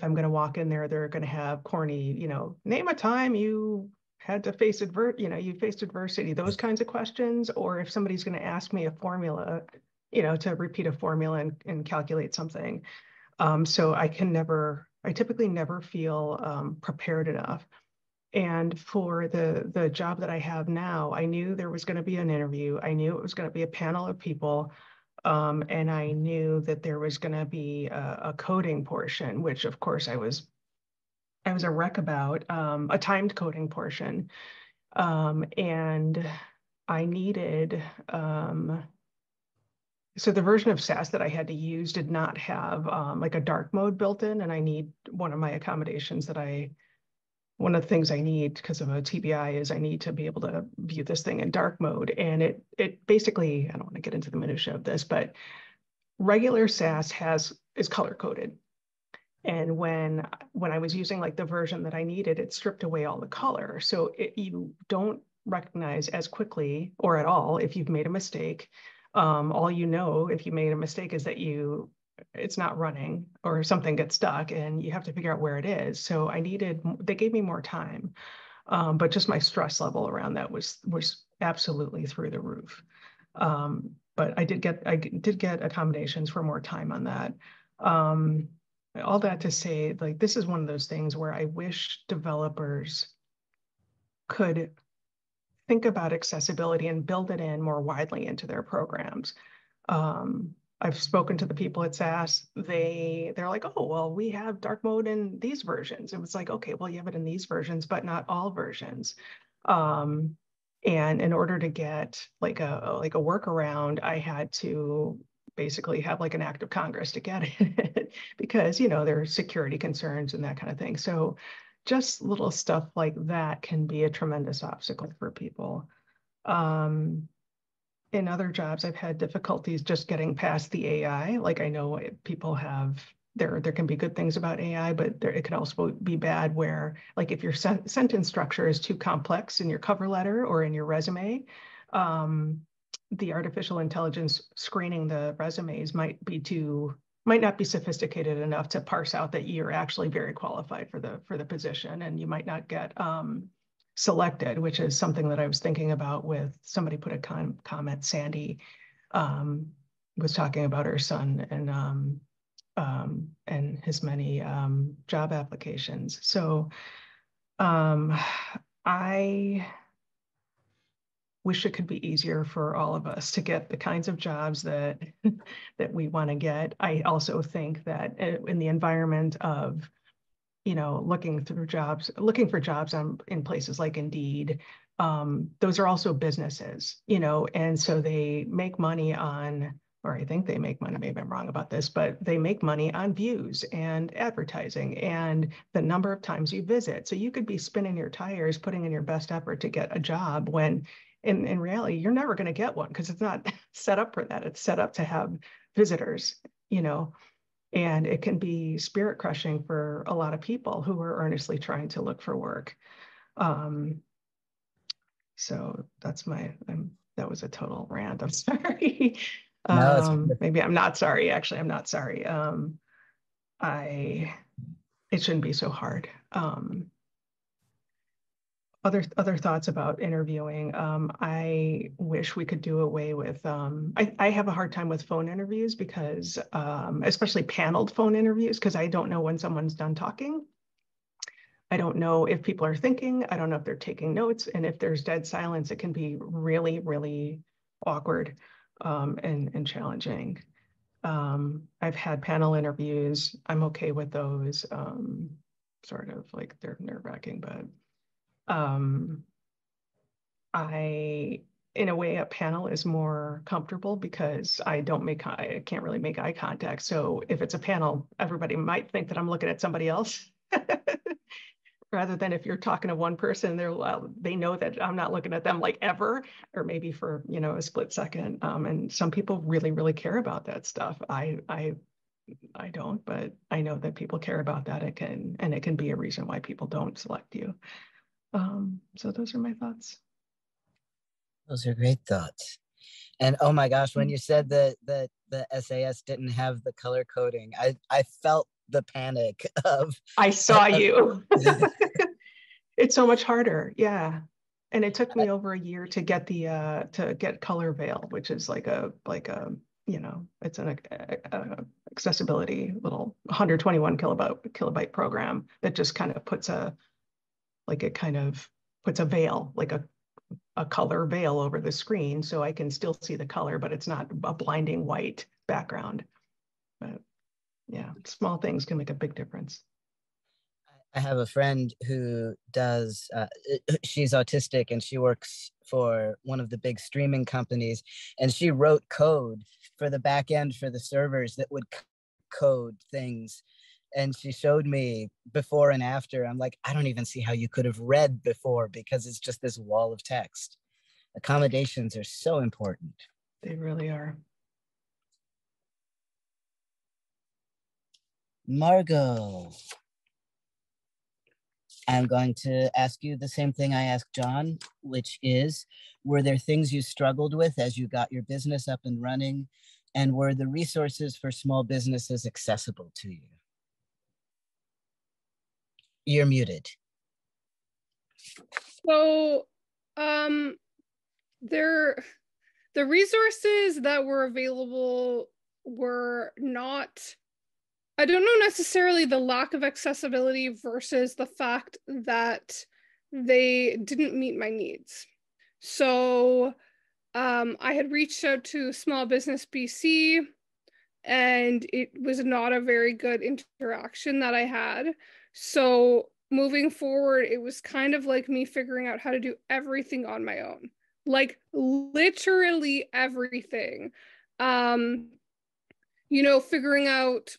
I'm gonna walk in there, they're gonna have corny, name a time you had to face you faced adversity, those kinds of questions, or if somebody's gonna ask me a formula, to repeat a formula and calculate something. So I typically never feel prepared enough. And for the job that I have now, I knew there was going to be an interview. I knew it was going to be a panel of people. And I knew that there was going to be a coding portion, which of course I was a wreck about, a timed coding portion. And I needed, so the version of SAS that I had to use did not have like a dark mode built in. And I need one of my accommodations one of the things I need because of a TBI is I need to be able to view this thing in dark mode. And it basically, I don't want to get into the minutia of this, but regular SAS is color coded. And when I was using like the version that I needed, it stripped away all the color. So you don't recognize as quickly or at all if you've made a mistake. All you know if you made a mistake is that it's not running or something gets stuck and you have to figure out where it is. So they gave me more time, but just my stress level around that was absolutely through the roof. But I did get accommodations for more time on that. All that to say, like, this is one of those things where I wish developers could think about accessibility and build it in more widely into their programs. I've spoken to the people at SAS. They're like, oh, well, we have dark mode in these versions. It was like, okay, well, you have it in these versions, but not all versions. And in order to get like a workaround, I had to basically have like an act of Congress to get it because, there are security concerns and that kind of thing. So just little stuff like that can be a tremendous obstacle for people. In other jobs, I've had difficulties just getting past the AI. Like I know people there can be good things about AI, but it can also be bad where like if your sentence structure is too complex in your cover letter or in your resume, the artificial intelligence screening the resumes might not be sophisticated enough to parse out that you're actually very qualified for the position, and you might not get selected, which is something that I was thinking about with somebody put a comment. Sandy was talking about her son and his many job applications. So I wish it could be easier for all of us to get the kinds of jobs that we want to get. I also think that in the environment of looking for jobs in places like Indeed, those are also businesses, and so they make money on, or I think they make money, maybe I'm wrong about this, but they make money on views and advertising and the number of times you visit. So you could be spinning your tires, putting in your best effort to get a job when in reality, you're never going to get one because it's not set up for that. It's set up to have visitors, and it can be spirit crushing for a lot of people who are earnestly trying to look for work. So that's that was a total rant. I'm sorry. No, Maybe I'm not sorry. Actually, I'm not sorry. It shouldn't be so hard. other thoughts about interviewing. I wish we could do away with, I have a hard time with phone interviews because, especially paneled phone interviews, because I don't know when someone's done talking. I don't know if people are thinking. I don't know if they're taking notes. And if there's dead silence, it can be really, really awkward and challenging. I've had panel interviews. I'm okay with those. Sort of like they're nerve-wracking, but in a way, a panel is more comfortable because I can't really make eye contact. So if it's a panel, everybody might think that I'm looking at somebody else. Rather than if you're talking to one person, they know that I'm not looking at them like ever, or maybe for, a split second. And some people really, really care about that stuff. I don't, but I know that people care about that. It can be a reason why people don't select you. So those are my thoughts. Those are great thoughts. And oh my gosh, when you said that the SAS didn't have the color coding, I felt the panic of. I saw you. It's so much harder. Yeah. And it took me over a year to get to get color veil, which is like a it's an accessibility little 121 kilobyte program that just kind of puts a veil, like a color veil over the screen, so I can still see the color, but it's not a blinding white background. But yeah, small things can make a big difference. I have a friend who does, she's autistic and she works for one of the big streaming companies, and she wrote code for the back end for the servers that would code things. And she showed me before and after. I'm like, I don't even see how you could have read before because it's just this wall of text. Accommodations are so important. They really are. Margot, I'm going to ask you the same thing I asked John, which is, were there things you struggled with as you got your business up and running? And were the resources for small businesses accessible to you? You're muted. So the resources that were available were not, I don't know necessarily the lack of accessibility versus the fact that they didn't meet my needs. So I had reached out to Small Business BC, and it was not a very good interaction that I had. So moving forward, it was kind of like me figuring out how to do everything on my own, like literally everything. Figuring out,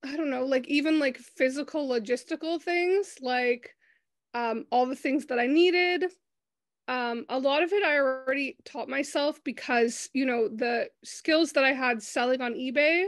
I don't know, like even like physical logistical things, like all the things that I needed. A lot of it I already taught myself because, the skills that I had selling on eBay,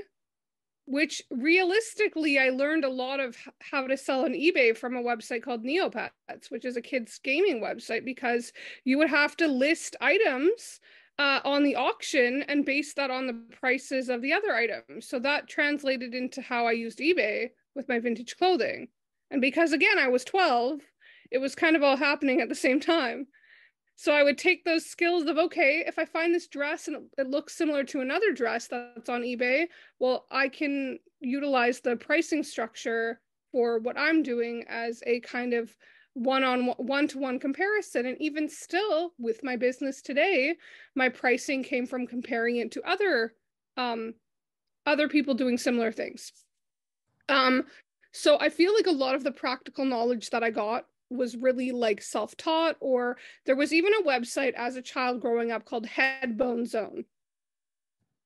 which realistically I learned a lot of how to sell on eBay from a website called Neopets, which is a kids gaming website, because you would have to list items on the auction and base that on the prices of the other items. So that translated into how I used eBay with my vintage clothing. And because, again, I was 12, it was kind of all happening at the same time. So I would take those skills of, okay, if I find this dress and it looks similar to another dress that's on eBay, well, I can utilize the pricing structure for what I'm doing as a kind of one-to-one comparison. And even still, with my business today, my pricing came from comparing it to other people doing similar things. So I feel like a lot of the practical knowledge that I got was really like self-taught, or there was even a website as a child growing up called Headbone Zone.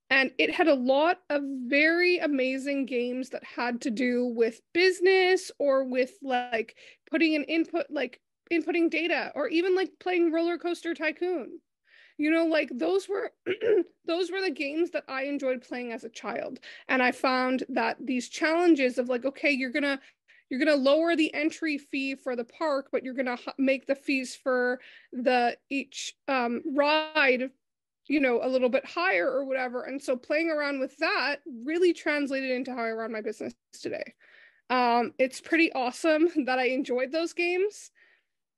And it had a lot of very amazing games that had to do with business or with like putting an input, like inputting data, or even like playing Roller Coaster Tycoon. Like those were the games that I enjoyed playing as a child. And I found that these challenges of like, okay, you're gonna lower the entry fee for the park, but you're gonna make the fees for each ride, a little bit higher or whatever. And so playing around with that really translated into how I run my business today. It's pretty awesome that I enjoyed those games.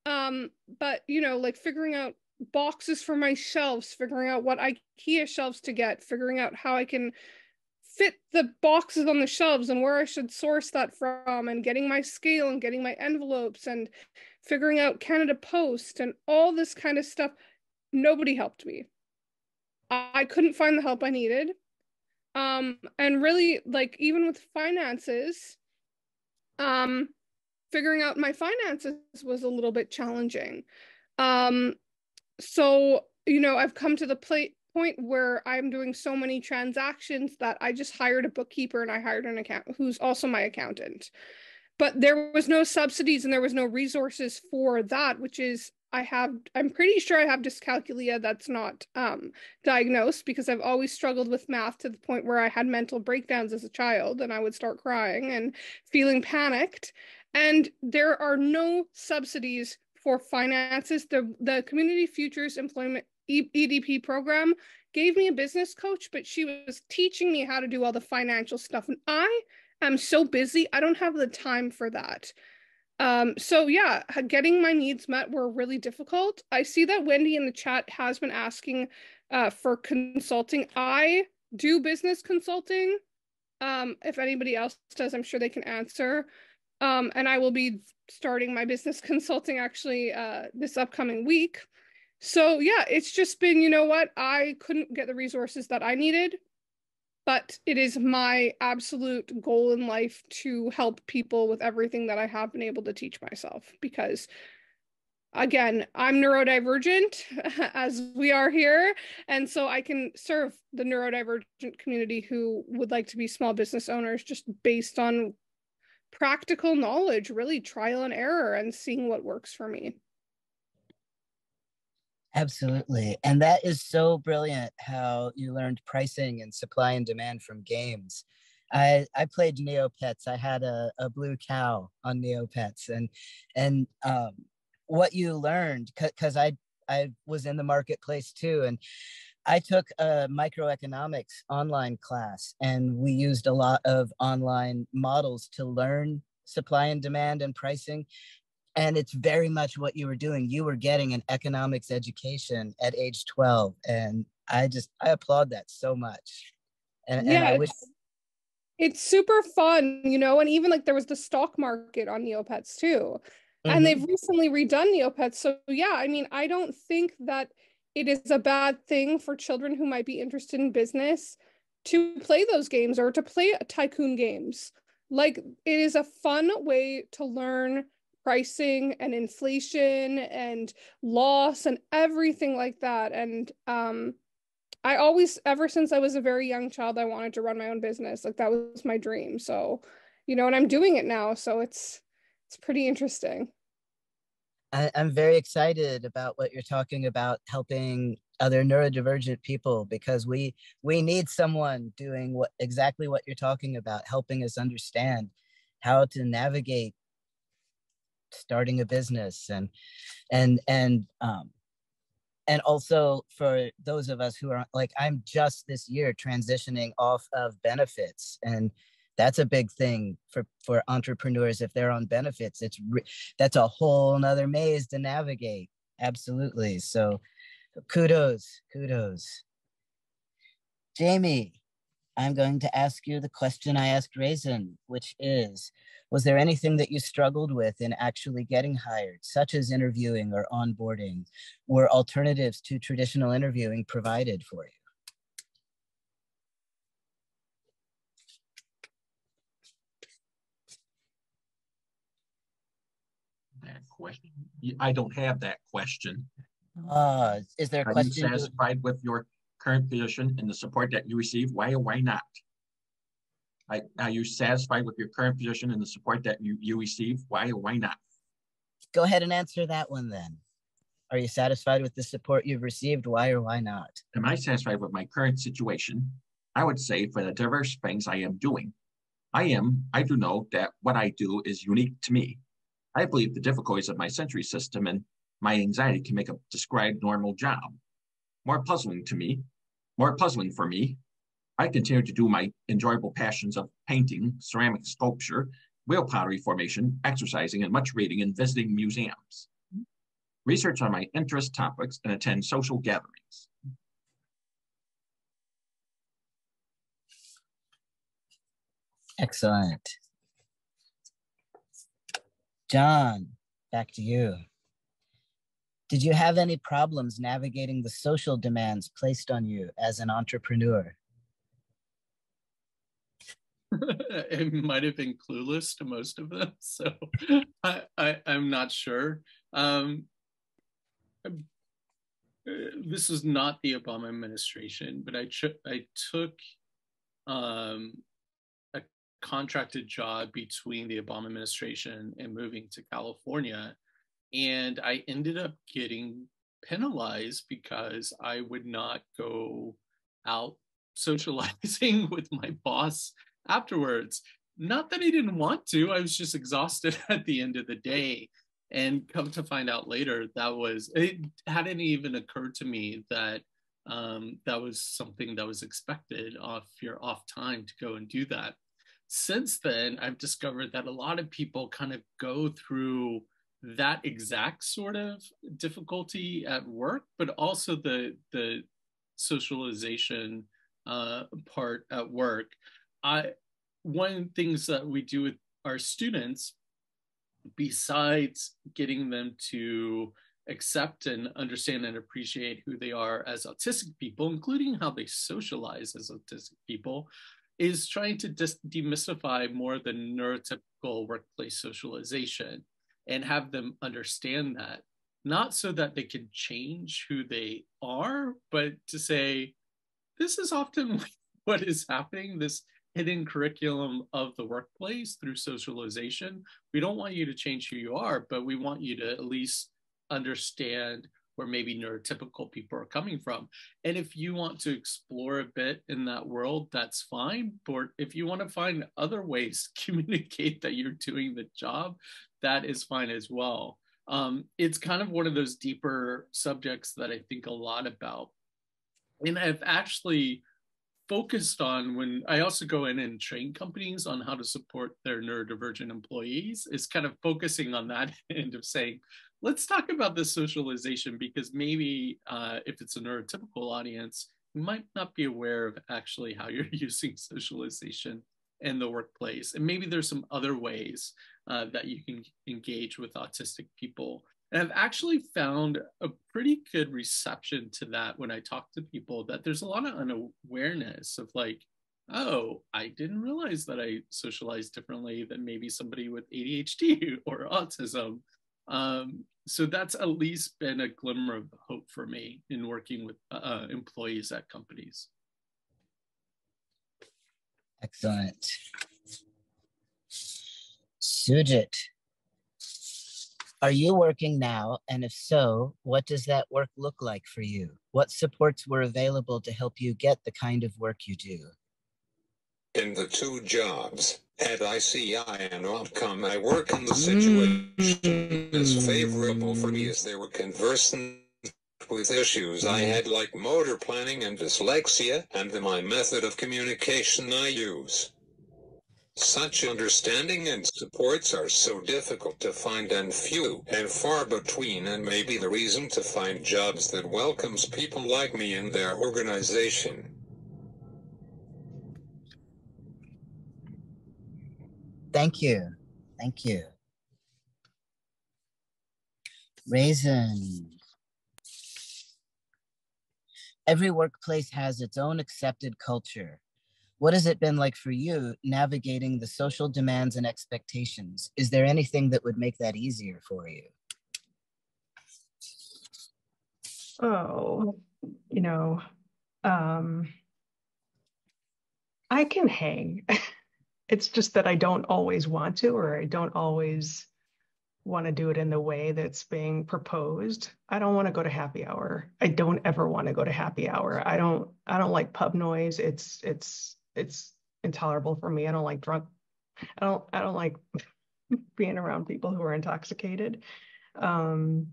But, you know, like figuring out boxes for my shelves, figuring out what IKEA shelves to get, figuring out how I can fit the boxes on the shelves and where I should source that from, and getting my scale and getting my envelopes and figuring out Canada Post and all this kind of stuff. Nobody helped me. I couldn't find the help I needed. And really, like, even with finances, figuring out my finances was a little bit challenging. So, you know, I've come to the point where I'm doing so many transactions that I just hired a bookkeeper and I hired an accountant who's also my accountant. But there was no subsidies and there was no resources for that, which is I'm pretty sure I have dyscalculia that's not diagnosed, because I've always struggled with math to the point where I had mental breakdowns as a child and I would start crying and feeling panicked. And there are no subsidies for finances. The Community Futures Employment EDP program gave me a business coach, but she was teaching me how to do all the financial stuff. And I am so busy, I don't have the time for that. So yeah, getting my needs met were really difficult. I see that Wendy in the chat has been asking for consulting. I do business consulting. If anybody else does, I'm sure they can answer. And I will be starting my business consulting actually this upcoming week. So yeah, it's just been, you know what, I couldn't get the resources that I needed, but it is my absolute goal in life to help people with everything that I have been able to teach myself, because again, I'm neurodivergent as we are here. And so I can serve the neurodivergent community who would like to be small business owners just based on practical knowledge, really trial and error, and seeing what works for me. Absolutely. And that is so brilliant how you learned pricing and supply and demand from games. I played Neopets. I had a blue cow on Neopets, and what you learned, because I was in the marketplace too, and I took a microeconomics online class, and we used a lot of online models to learn supply and demand and pricing. And it's very much what you were doing. You were getting an economics education at age 12. And I applaud that so much. And I wish. It's super fun, you know, and even like there was the stock market on Neopets too. And they've recently redone Neopets. So yeah, I mean, I don't think that it is a bad thing for children who might be interested in business to play those games or to play tycoon games. Like, it is a fun way to learn pricing and inflation and loss and everything like that. And I always, ever since I was a very young child, I wanted to run my own business. Like, that was my dream. So, you know, and I'm doing it now. So it's pretty interesting. I'm very excited about what you're talking about, helping other neurodivergent people, because we need someone doing exactly what you're talking about, helping us understand how to navigate starting a business, and also for those of us who are like, I'm just this year transitioning off of benefits, and that's a big thing for entrepreneurs. If they're on benefits, that's a whole nother maze to navigate. Absolutely. So kudos. Jamie, I'm going to ask you the question I asked Raisin, which is, was there anything that you struggled with in actually getting hired, such as interviewing or onboarding? Were alternatives to traditional interviewing provided for you? That question, I don't have that question. Is there a question? Are you satisfied with your current position and the support that you receive? Why or why not? Are you satisfied with your current position and the support that you receive? Why or why not? Go ahead and answer that one then. Are you satisfied with the support you've received? Why or why not? Am I satisfied with my current situation? I would say for the diverse things I am doing. I do know that what I do is unique to me. I believe the difficulties of my sensory system and my anxiety can make a described normal job more puzzling for me. I continue to do my enjoyable passions of painting, ceramic sculpture, wheel pottery formation, exercising, and much reading and visiting museums. research on my interest topics, and attend social gatherings. Excellent. John, back to you. Did you have any problems navigating the social demands placed on you as an entrepreneur? I might have been clueless to most of them, so I'm not sure. This was not the Obama administration, but I took a contracted job between the Obama administration and moving to California. And I ended up getting penalized because I would not go out socializing with my boss afterwards. Not that I didn't want to, I was just exhausted at the end of the day. And come to find out later, it hadn't even occurred to me that that was something that was expected off your off time to go and do that. Since then, I've discovered that a lot of people kind of go through that exact sort of difficulty at work, but also the socialization part at work. One of the things that we do with our students, besides getting them to accept and understand and appreciate who they are as autistic people, including how they socialize as autistic people, is trying to demystify more the neurotypical workplace socialization and have them understand that, not so that they can change who they are, but to say, this is often what is happening, this hidden curriculum of the workplace through socialization. We don't want you to change who you are, but we want you to at least understand where maybe neurotypical people are coming from. And if you want to explore a bit in that world, that's fine. But if you want to find other ways to communicate that you're doing the job, that is fine as well. It's kind of one of those deeper subjects that I think a lot about. And I've actually focused on, when I also go in and train companies on how to support their neurodivergent employees, is kind of focusing on that end of saying, let's talk about this socialization, because maybe if it's a neurotypical audience, you might not be aware of actually how you're using socialization in the workplace. And maybe there's some other ways that you can engage with autistic people. And I've actually found a pretty good reception to that when I talk to people, that there's a lot of unawareness of like, oh, I didn't realize that I socialize differently than maybe somebody with ADHD or autism. So that's at least been a glimmer of hope for me in working with employees at companies. Excellent. Sujit, are you working now? And if so, what does that work look like for you? What supports were available to help you get the kind of work you do? In the two jobs, at ICI and AutCom, I work in the situation is favorable for me, as they were conversant with issues I had like motor planning and dyslexia, and my method of communication I use. Such understanding and supports are so difficult to find and few and far between, and may be the reason to find jobs that welcomes people like me in their organization. Thank you. Thank you. Raisin. Every workplace has its own accepted culture. What has it been like for you navigating the social demands and expectations? Is there anything that would make that easier for you? Oh, you know, I can hang. It's just that I don't always want to, or I don't always want to do it in the way that's being proposed. I don't want to go to happy hour. I don't ever want to go to happy hour. I don't like pub noise. It's intolerable for me. I don't like drunk. I don't like being around people who are intoxicated. And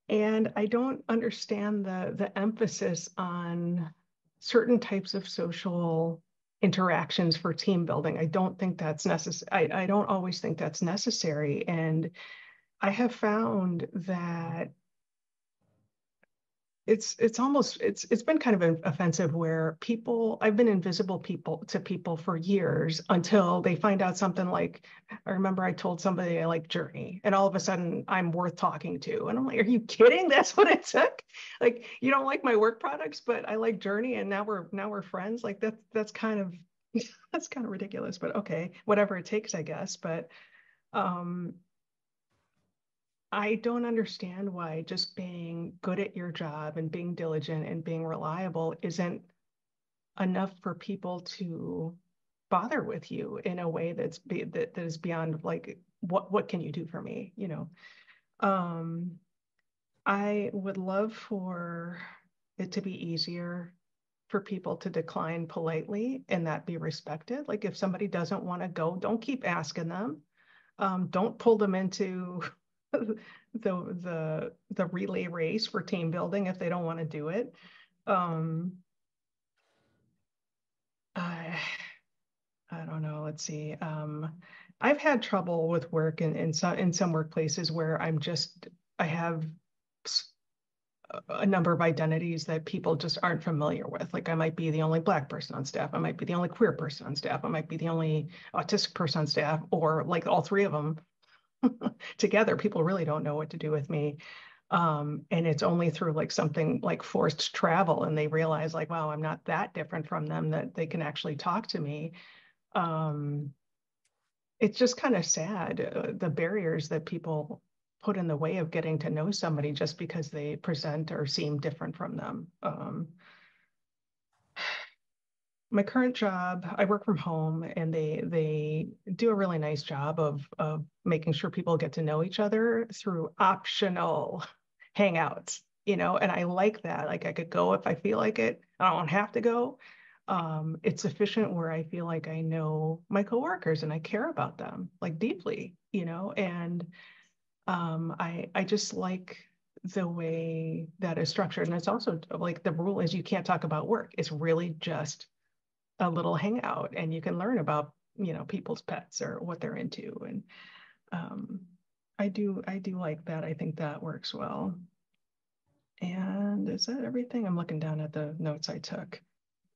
I don't understand the emphasis on certain types of social interactions for team building. I don't think that's necessary. I don't always think that's necessary. And I have found that it's been kind of offensive where I've been invisible to people for years until they find out something like, I remember I told somebody I like Journey, and all of a sudden I'm worth talking to. And I'm like, are you kidding? That's what it took? Like, you don't like my work products, but I like Journey, and now we're friends. Like that's kind of that's kind of ridiculous, but okay, whatever it takes, I guess. But I don't understand why just being good at your job and being diligent and being reliable isn't enough for people to bother with you in a way that is beyond like, what can you do for me? You know, I would love for it to be easier for people to decline politely and that be respected. Like if somebody doesn't want to go, don't keep asking them. Don't pull them into the relay race for team building if they don't want to do it. I don't know. Let's see. I've had trouble with work in some workplaces where I have a number of identities that people just aren't familiar with. Like I might be the only Black person on staff. I might be the only queer person on staff. I might be the only autistic person on staff, or like all three of them together. People really don't know what to do with me. And it's only through like something like forced travel and they realize like, wow, I'm not that different from them, that they can actually talk to me. It's just kind of sad, the barriers that people put in the way of getting to know somebody just because they present or seem different from them. My current job, I work from home, and they do a really nice job of making sure people get to know each other through optional hangouts, you know, and I like that. Like I could go if I feel like it. I don't have to go. It's sufficient where I feel like I know my coworkers and I care about them like deeply, you know, and I just like the way that is structured. And it's also like the rule is you can't talk about work. It's really just a little hangout, and you can learn about, you know, people's pets or what they're into. And I do like that. I think that works well. And is that everything? I'm looking down at the notes I took.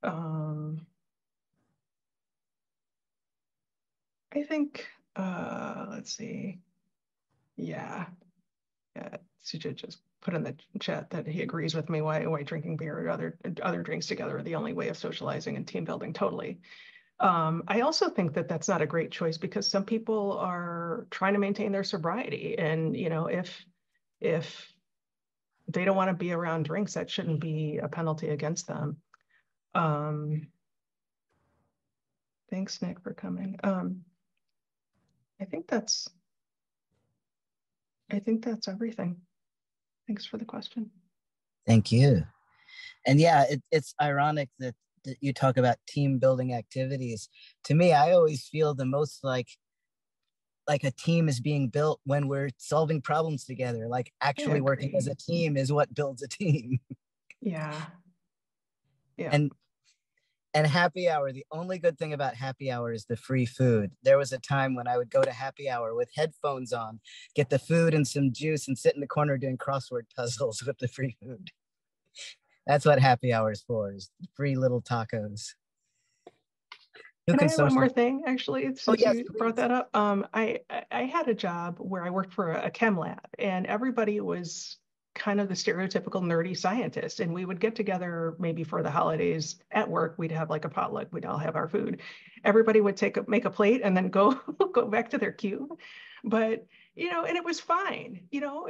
I think, let's see. Yeah. Sujit just put in the chat that he agrees with me why drinking beer or other drinks together are the only way of socializing and team building. Totally. I also think that that's not a great choice because some people are trying to maintain their sobriety, and you know, if they don't want to be around drinks, that shouldn't be a penalty against them. Thanks, Nick, for coming. I think that's everything. Thanks for the question. Thank you. And yeah, it's ironic that you talk about team building activities. To me, I always feel the most like a team is being built when we're solving problems together. Like actually working as a team is what builds a team. Yeah. And happy hour, the only good thing about happy hour is the free food. There was a time when I would go to happy hour with headphones on, get the food and some juice, and sit in the corner doing crossword puzzles with the free food. That's what happy hour is for, is free little tacos. Can I add one more thing, actually, since you brought that up? I had a job where I worked for a chem lab, and everybody was kind of the stereotypical nerdy scientist. And we would get together maybe for the holidays at work. We'd have like a potluck. We'd all have our food. Everybody would make a plate and then go back to their cube. But you know, and it was fine. You know,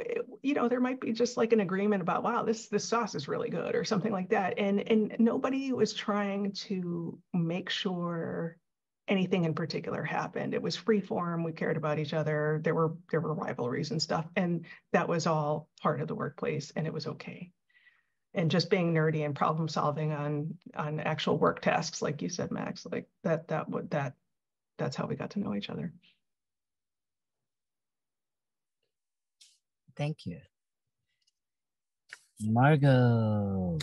there might be just like an agreement about, wow, this sauce is really good or something like that. And nobody was trying to make sure anything in particular happened. It was free form. We cared about each other. There were rivalries and stuff, and that was all part of the workplace, and it was okay. And just being nerdy and problem solving on actual work tasks, like you said, Max, like that's how we got to know each other. Thank you. Margot.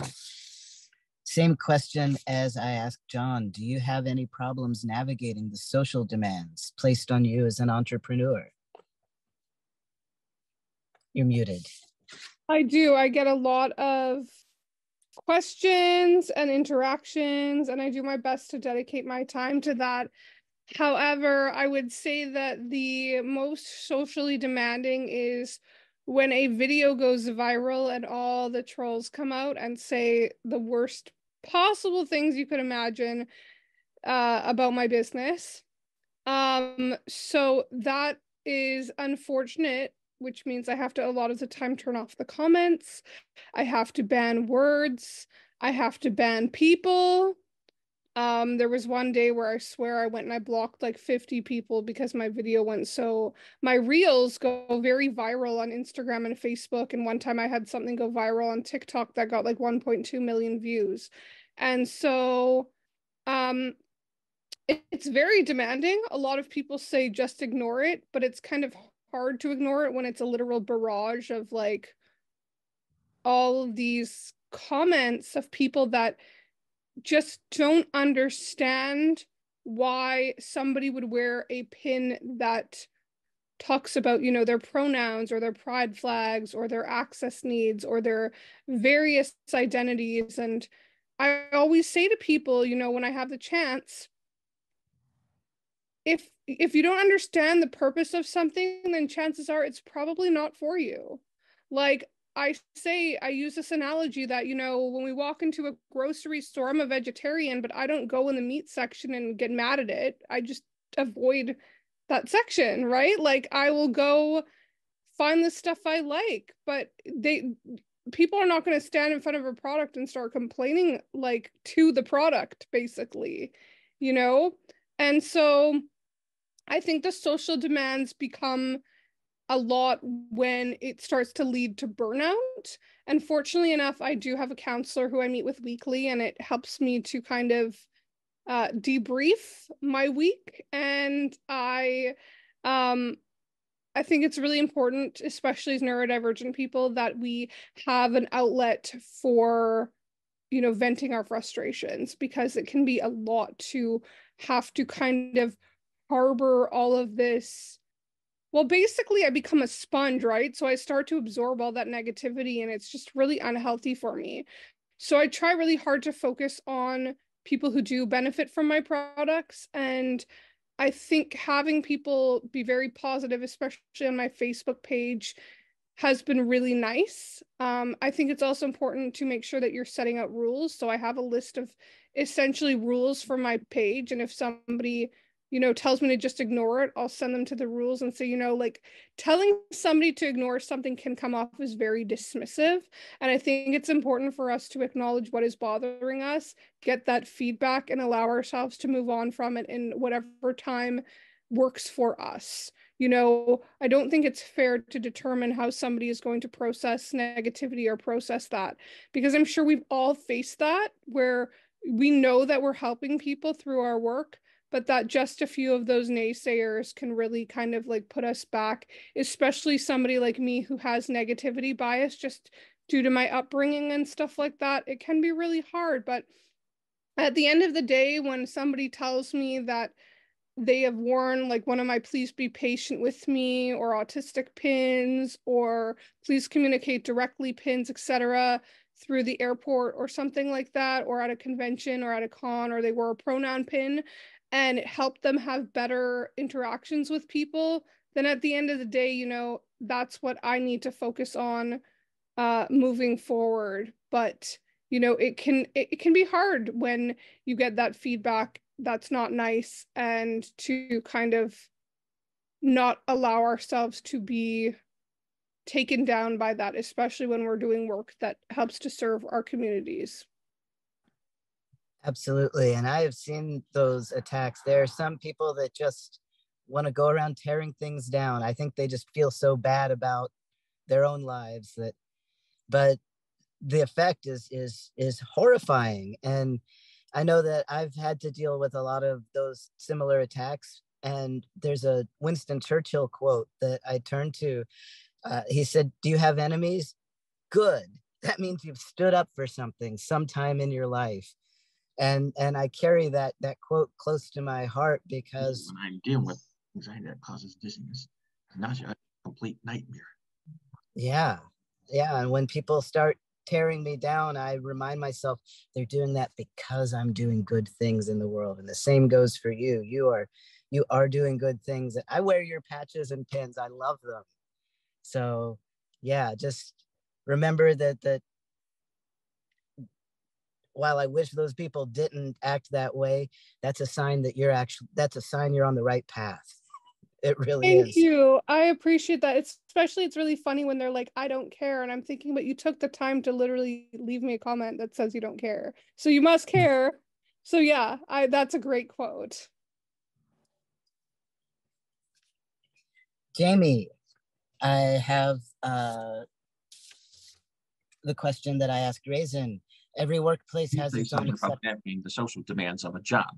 Same question as I asked John. Do you have any problems navigating the social demands placed on you as an entrepreneur? You're muted. I do. I get a lot of questions and interactions, and I do my best to dedicate my time to that. However, I would say that the most socially demanding is when a video goes viral and all the trolls come out and say the worst possible things you could imagine about my business. So that is unfortunate, which means I have to a lot of the time turn off the comments. I have to ban words. I have to ban people. There was one day where I swear I went and I blocked like 50 people because my video went so, my reels go very viral on Instagram and Facebook. And one time I had something go viral on TikTok that got like 1.2 million views. And so, it's very demanding. A lot of people say just ignore it, but it's kind of hard to ignore it when it's a literal barrage of like all of these comments of people that just don't understand why somebody would wear a pin that talks about, you know, their pronouns or their pride flags or their access needs or their various identities. And I always say to people, you know, when I have the chance, if you don't understand the purpose of something, then chances are it's probably not for you. Like I say, I use this analogy that, you know, when we walk into a grocery store, I'm a vegetarian, but I don't go in the meat section and get mad at it. I just avoid that section, right? Like I will go find the stuff I like, but people are not going to stand in front of a product and start complaining like to the product, basically, you know? And so I think the social demands become a lot when it starts to lead to burnout. And fortunately enough, I do have a counselor who I meet with weekly, and it helps me to kind of debrief my week. And I think it's really important, especially as neurodivergent people, that we have an outlet for, you know, venting our frustrations, because it can be a lot to have to kind of harbor all of this. Well, basically I become a sponge, right? So I start to absorb all that negativity, and it's just really unhealthy for me. So I try really hard to focus on people who do benefit from my products. And I think having people be very positive, especially on my Facebook page, has been really nice. I think it's also important to make sure that you're setting out rules. So I have a list of essentially rules for my page. And if somebody, you know, tells me to just ignore it, I'll send them to the rules and say, you know, like telling somebody to ignore something can come off as very dismissive. And I think it's important for us to acknowledge what is bothering us, get that feedback, and allow ourselves to move on from it in whatever time works for us. You know, I don't think it's fair to determine how somebody is going to process negativity or process that, because I'm sure we've all faced that, where we know that we're helping people through our work, but that just a few of those naysayers can really kind of like put us back, especially somebody like me who has negativity bias just due to my upbringing and stuff like that. It can be really hard. But at the end of the day, when somebody tells me that they have worn like one of my please be patient with me or autistic pins or please communicate directly pins, etc., through the airport or something like that, or at a convention or at a con, or they wore a pronoun pin and it helped them have better interactions with people, then at the end of the day, you know, that's what I need to focus on moving forward. But you know, it can be hard when you get that feedback that's not nice, and to kind of not allow ourselves to be taken down by that, especially when we're doing work that helps to serve our communities. Absolutely. And I have seen those attacks. There are some people that just want to go around tearing things down. I think they just feel so bad about their own lives that, but the effect is horrifying. And I know that I've had to deal with a lot of those similar attacks. And there's a Winston Churchill quote that I turn to. He said, "Do you have enemies? Good. That means you've stood up for something sometime in your life." And I carry that quote close to my heart, because when I'm dealing with anxiety that causes dizziness, nausea, a complete nightmare. Yeah. Yeah. And when people start tearing me down, I remind myself they're doing that because I'm doing good things in the world. And the same goes for you. You are doing good things. I wear your patches and pins. I love them. So yeah, just remember that while I wish those people didn't act that way, that's a sign that that's a sign you're on the right path. It really Thank is. you. I appreciate that. It's really funny when they're like, I don't care. And I'm thinking, but you took the time to literally leave me a comment that says you don't care. So you must care. So yeah, that's a great quote. Jamie, I have the question that I asked Raisin. Every workplace has its own about navigating the social demands of a job.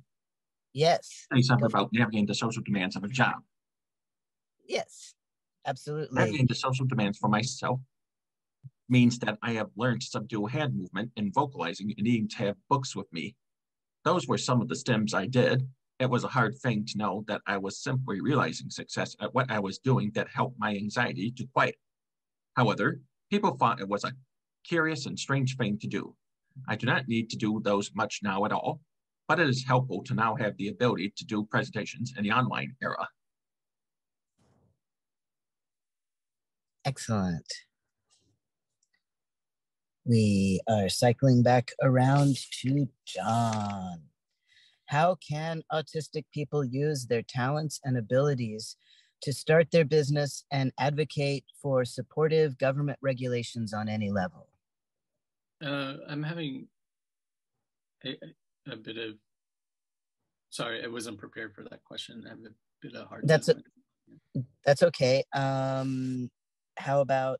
Yes. Say something about navigating the social demands of a job. Yes, absolutely. Navigating the social demands for myself means that I have learned to subdue hand movement and vocalizing and needing to have books with me. Those were some of the stems I did. It was a hard thing to know that I was simply realizing success at what I was doing that helped my anxiety to quiet. However, people thought it was a curious and strange thing to do. I do not need to do those much now at all, but it is helpful to now have the ability to do presentations in the online era. Excellent. We are cycling back around to John. How can autistic people use their talents and abilities to start their business and advocate for supportive government regulations on any level? I'm having a bit of, sorry, I wasn't prepared for that question. I have a bit of hard time. That's okay. How about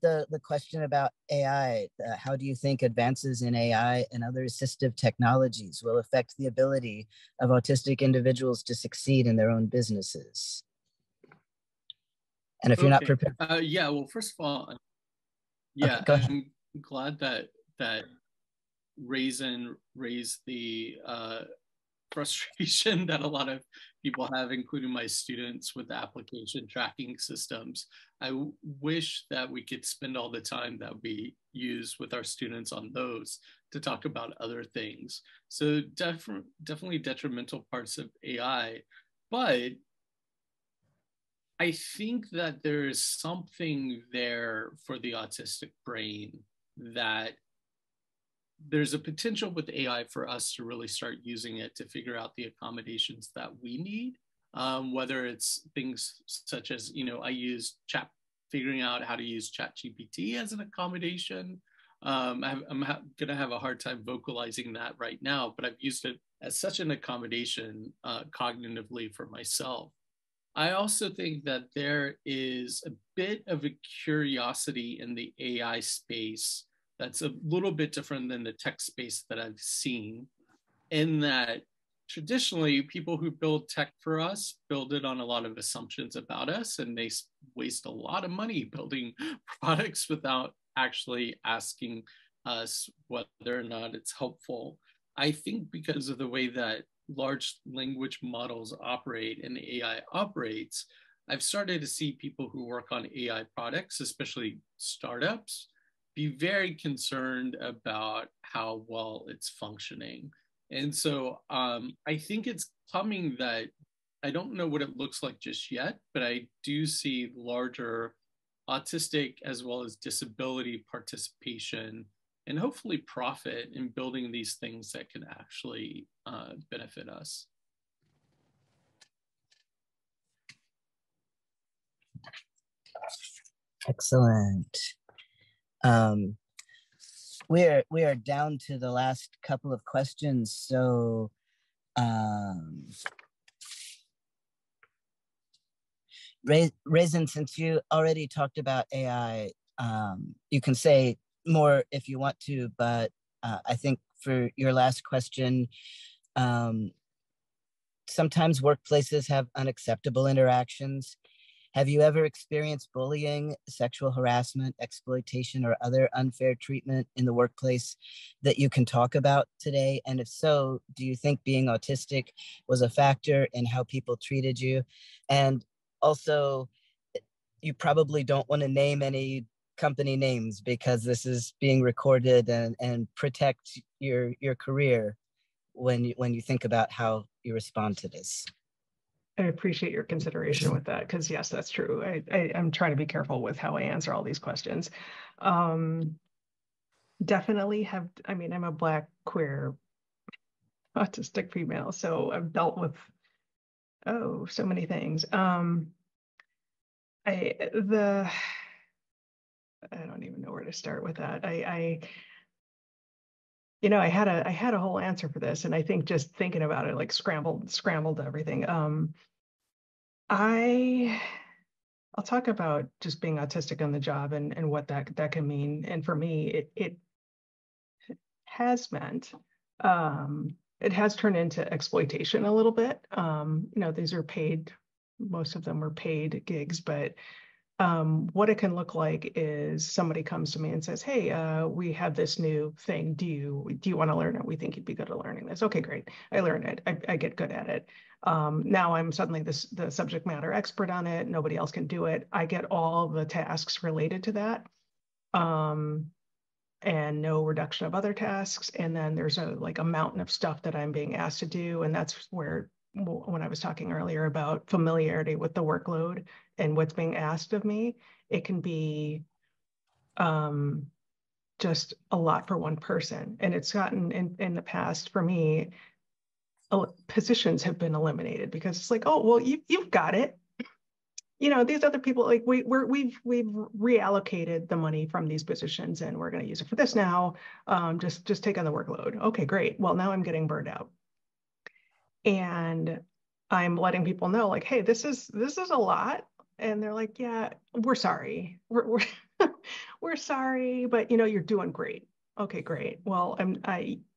the question about AI? How do you think advances in AI and other assistive technologies will affect the ability of autistic individuals to succeed in their own businesses? And if you're not prepared, yeah. Well, first of all, yeah, okay, I'm glad that Raisin raised the frustration that a lot of people have, including my students, with application tracking systems. I wish that we could spend all the time that we use with our students on those to talk about other things. So definitely detrimental parts of AI, but I think that there is something there for the autistic brain, that there's a potential with AI for us to really start using it to figure out the accommodations that we need, whether it's things such as, I use figuring out how to use ChatGPT as an accommodation. I'm going to have a hard time vocalizing that right now, but I've used it as such an accommodation cognitively for myself. I also think that there is a bit of a curiosity in the AI space that's a little bit different than the tech space that I've seen, in that traditionally people who build tech for us build it on a lot of assumptions about us, and they waste a lot of money building products without actually asking us whether or not it's helpful. I think because of the way that large language models operate and AI operates, I've started to see people who work on AI products, especially startups, be very concerned about how well it's functioning. And so I think it's coming, that I don't know what it looks like just yet, but I do see larger autistic as well as disability participation and hopefully profit in building these things that can actually benefit us. excellent. We are down to the last couple of questions. So Raisin, since you already talked about AI, you can say more if you want to, but I think for your last question, sometimes workplaces have unacceptable interactions. Have you ever experienced bullying, sexual harassment, exploitation, or other unfair treatment in the workplace that you can talk about today? And if so, do you think being autistic was a factor in how people treated you? And also, you probably don't want to name any company names because this is being recorded, and protect your career when you think about how you respond to this. I appreciate your consideration with that, because yes, that's true. I'm trying to be careful with how I answer all these questions. Definitely have, I mean, I'm a Black, queer, autistic female, so I've dealt with, so many things. I don't even know where to start with that. You know, I had a whole answer for this, and I think just thinking about it, like scrambled everything. I'll talk about just being autistic on the job and what that can mean. And for me, it has meant, it has turned into exploitation a little bit. You know, these are paid, most of them are paid gigs, but what it can look like is somebody comes to me and says, hey, we have this new thing. Do you want to learn it? We think you'd be good at learning this. Okay, great. I learn it. I get good at it. Now I'm suddenly the subject matter expert on it. Nobody else can do it. I get all the tasks related to that. And no reduction of other tasks. And then there's a mountain of stuff that I'm being asked to do. And that's where, when I was talking earlier about familiarity with the workload and what's being asked of me, it can be just a lot for one person. And it's gotten, in the past, for me, positions have been eliminated because it's like, oh, well, you've got it. You know, these other people, like we've reallocated the money from these positions and we're going to use it for this now. Just take on the workload. Okay, great. Well, now I'm getting burned out. And I'm letting people know, like, hey, this is a lot. And they're like, yeah, we're sorry. We're we're sorry, but you know, you're doing great. Okay, great. Well,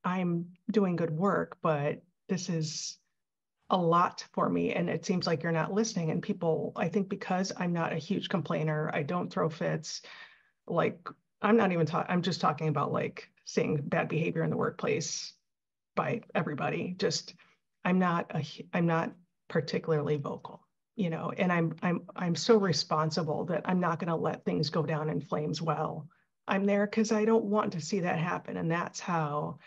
I'm doing good work, but this is a lot for me, and it seems like you're not listening. And people, I think because I'm not a huge complainer, I don't throw fits. Like, I'm just talking about like seeing bad behavior in the workplace by everybody. Just, I'm not particularly vocal, you know, and I'm so responsible that I'm not going to let things go down in flames while I'm there, because I don't want to see that happen. And that's how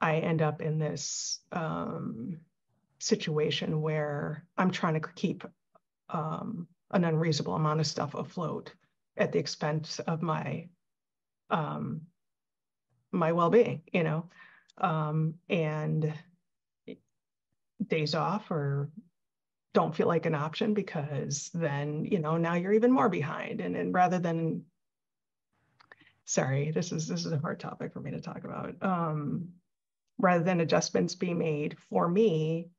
I end up in this situation where I'm trying to keep an unreasonable amount of stuff afloat at the expense of my my well-being, you know, and days off or don't feel like an option, because then, you know, now you're even more behind. And rather than, sorry, this is a hard topic for me to talk about. Rather than adjustments be made for me,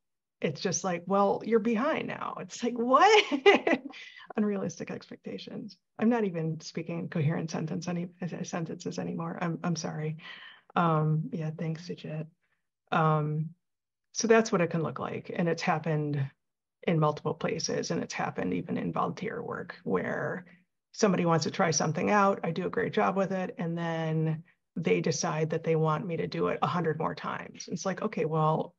it's just like, well, you're behind now. It's like, what? Unrealistic expectations. I'm not even speaking coherent sentences anymore. I'm sorry. Yeah, thanks, Sujit. So that's what it can look like. And it's happened in multiple places. And it's happened even in volunteer work, where somebody wants to try something out. I do a great job with it. And then they decide that they want me to do it 100 more times. It's like, okay, well,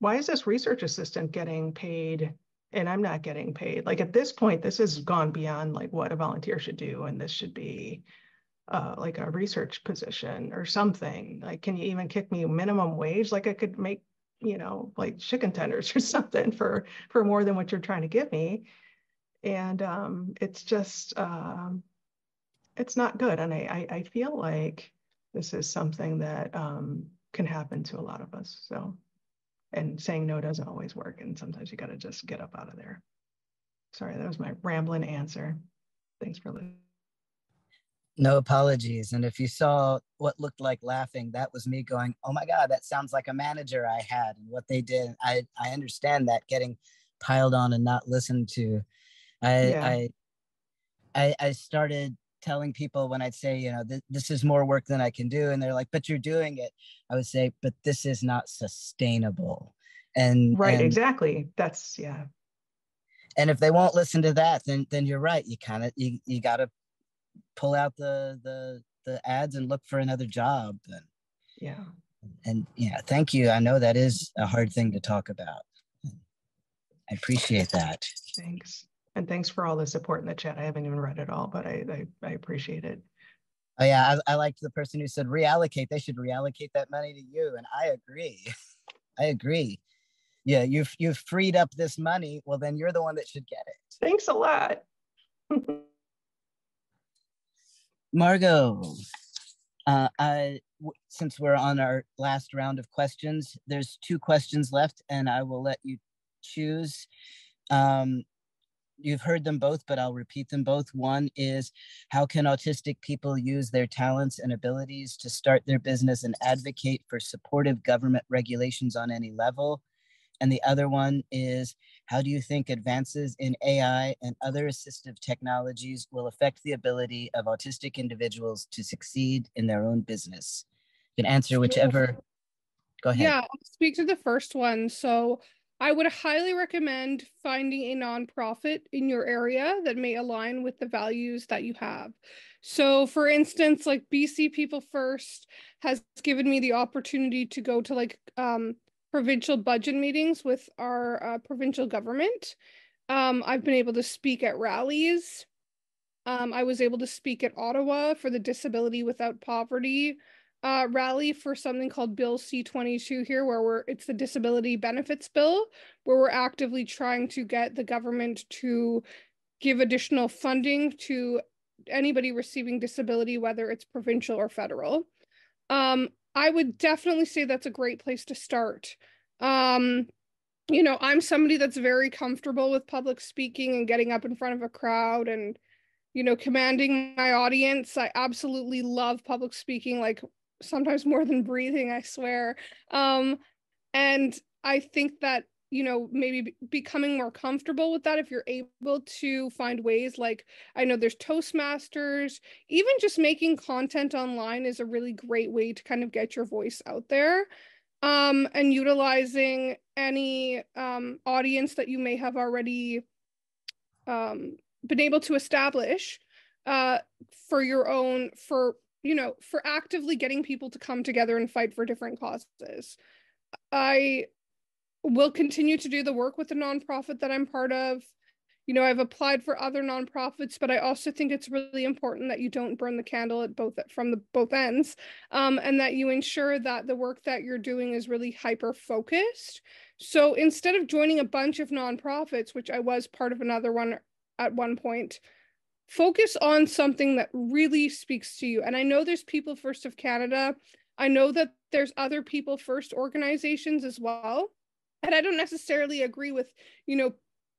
why is this research assistant getting paid and I'm not getting paid? Like, at this point, this has gone beyond like what a volunteer should do. And this should be like a research position or something. Like, can you even kick me minimum wage? Like, I could make, you know, like chicken tenders or something for more than what you're trying to give me. And it's just, it's not good. And I feel like this is something that can happen to a lot of us. So, and saying no doesn't always work. And sometimes you got to just get up out of there. Sorry, that was my rambling answer. Thanks for listening. No apologies. And if you saw what looked like laughing, that was me going, oh my God, that sounds like a manager I had and what they did. I understand that, getting piled on and not listened to. I started telling people when I'd say, you know, this is more work than I can do. And they're like, but you're doing it. I would say, but this is not sustainable. And right, exactly. That's, yeah. And if they won't listen to that, then you're right. You kind of, you got to pull out the ads and look for another job. Yeah. And yeah, thank you. I know that is a hard thing to talk about. I appreciate that. Thanks. And thanks for all the support in the chat. I haven't even read it all, but I appreciate it. Oh yeah, I liked the person who said reallocate. They should reallocate that money to you, and I agree. I agree. Yeah, you've freed up this money. Well, then you're the one that should get it. Thanks a lot. Margot, since we're on our last round of questions, there's 2 questions left, and I will let you choose. You've heard them both, but I'll repeat them both. One is, how can autistic people use their talents and abilities to start their business and advocate for supportive government regulations on any level? And the other one is, how do you think advances in AI and other assistive technologies will affect the ability of autistic individuals to succeed in their own business? You can answer whichever. Go ahead. Yeah, I'll speak to the first one. So I would highly recommend finding a nonprofit in your area that may align with the values that you have. So for instance, like BC People First has given me the opportunity to go to like provincial budget meetings with our provincial government. I've been able to speak at rallies. I was able to speak at Ottawa for the Disability Without Poverty rally for something called Bill C-22 here, where it's the disability benefits bill, where we're actively trying to get the government to give additional funding to anybody receiving disability, whether it's provincial or federal. I would definitely say that's a great place to start. You know, I'm somebody that's very comfortable with public speaking and getting up in front of a crowd and, you know, commanding my audience. I absolutely love public speaking, like sometimes more than breathing, I swear. And I think that, you know, maybe becoming more comfortable with that, if you're able to find ways, like I know there's Toastmasters, even just making content online is a really great way to kind of get your voice out there. And utilizing any audience that you may have already been able to establish for your own, for, you know, for actively getting people to come together and fight for different causes. I will continue to do the work with the nonprofit that I'm part of. You know, I've applied for other nonprofits, but I also think it's really important that you don't burn the candle at both ends, and that you ensure that the work that you're doing is really hyper focused. So instead of joining a bunch of nonprofits, which I was part of another one at one point, focus on something that really speaks to you. And I know there's People First of Canada. I know that there's other People First organizations as well. And I don't necessarily agree with, you know,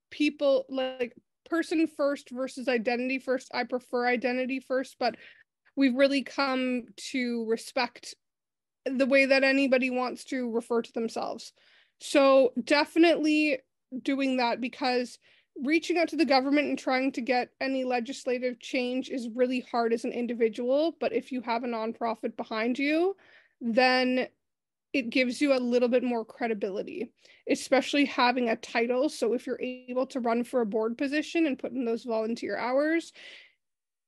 people like person first versus identity first. I prefer identity first, but we've really come to respect the way that anybody wants to refer to themselves. So definitely doing that, because reaching out to the government and trying to get any legislative change is really hard as an individual. But if you have a nonprofit behind you, then it gives you a little bit more credibility, especially having a title. So if you're able to run for a board position and put in those volunteer hours,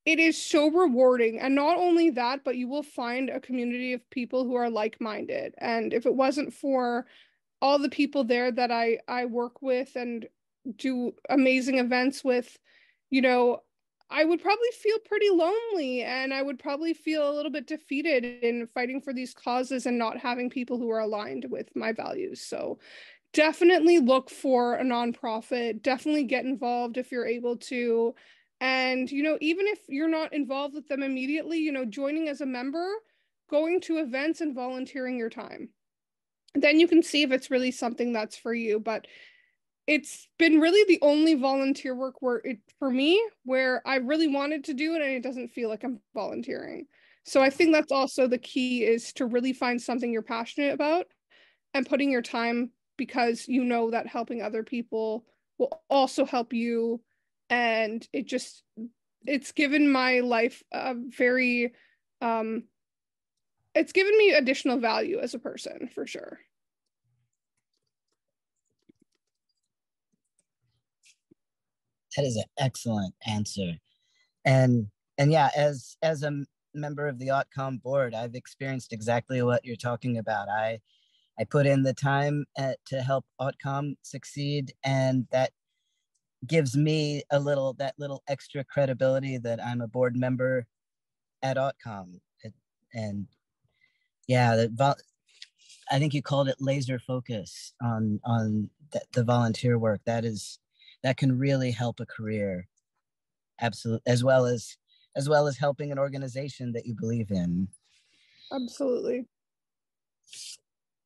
it is so rewarding. And not only that, but you will find a community of people who are like-minded. And if it wasn't for all the people there that I work with and do amazing events with, you know, I would probably feel pretty lonely, and I would probably feel a little bit defeated in fighting for these causes and not having people who are aligned with my values. So definitely look for a nonprofit, definitely get involved if you're able to. And, you know, even if you're not involved with them immediately, you know, joining as a member, going to events and volunteering your time. Then you can see if it's really something that's for you. But it's been really the only volunteer work for me where I really wanted to do it and it doesn't feel like I'm volunteering. So I think that's also the key, is to really find something you're passionate about and putting your time, because you know that helping other people will also help you. And it's given my life a very, it's given me additional value as a person, for sure. That is an excellent answer. And yeah, as a member of the AutCom board, I've experienced exactly what you're talking about. I put in the time to help AutCom succeed, and that gives me that little extra credibility that I'm a board member at AutCom. And yeah, I think you called it laser focus on the volunteer work. That can really help a career, absolutely, as well as helping an organization that you believe in. Absolutely.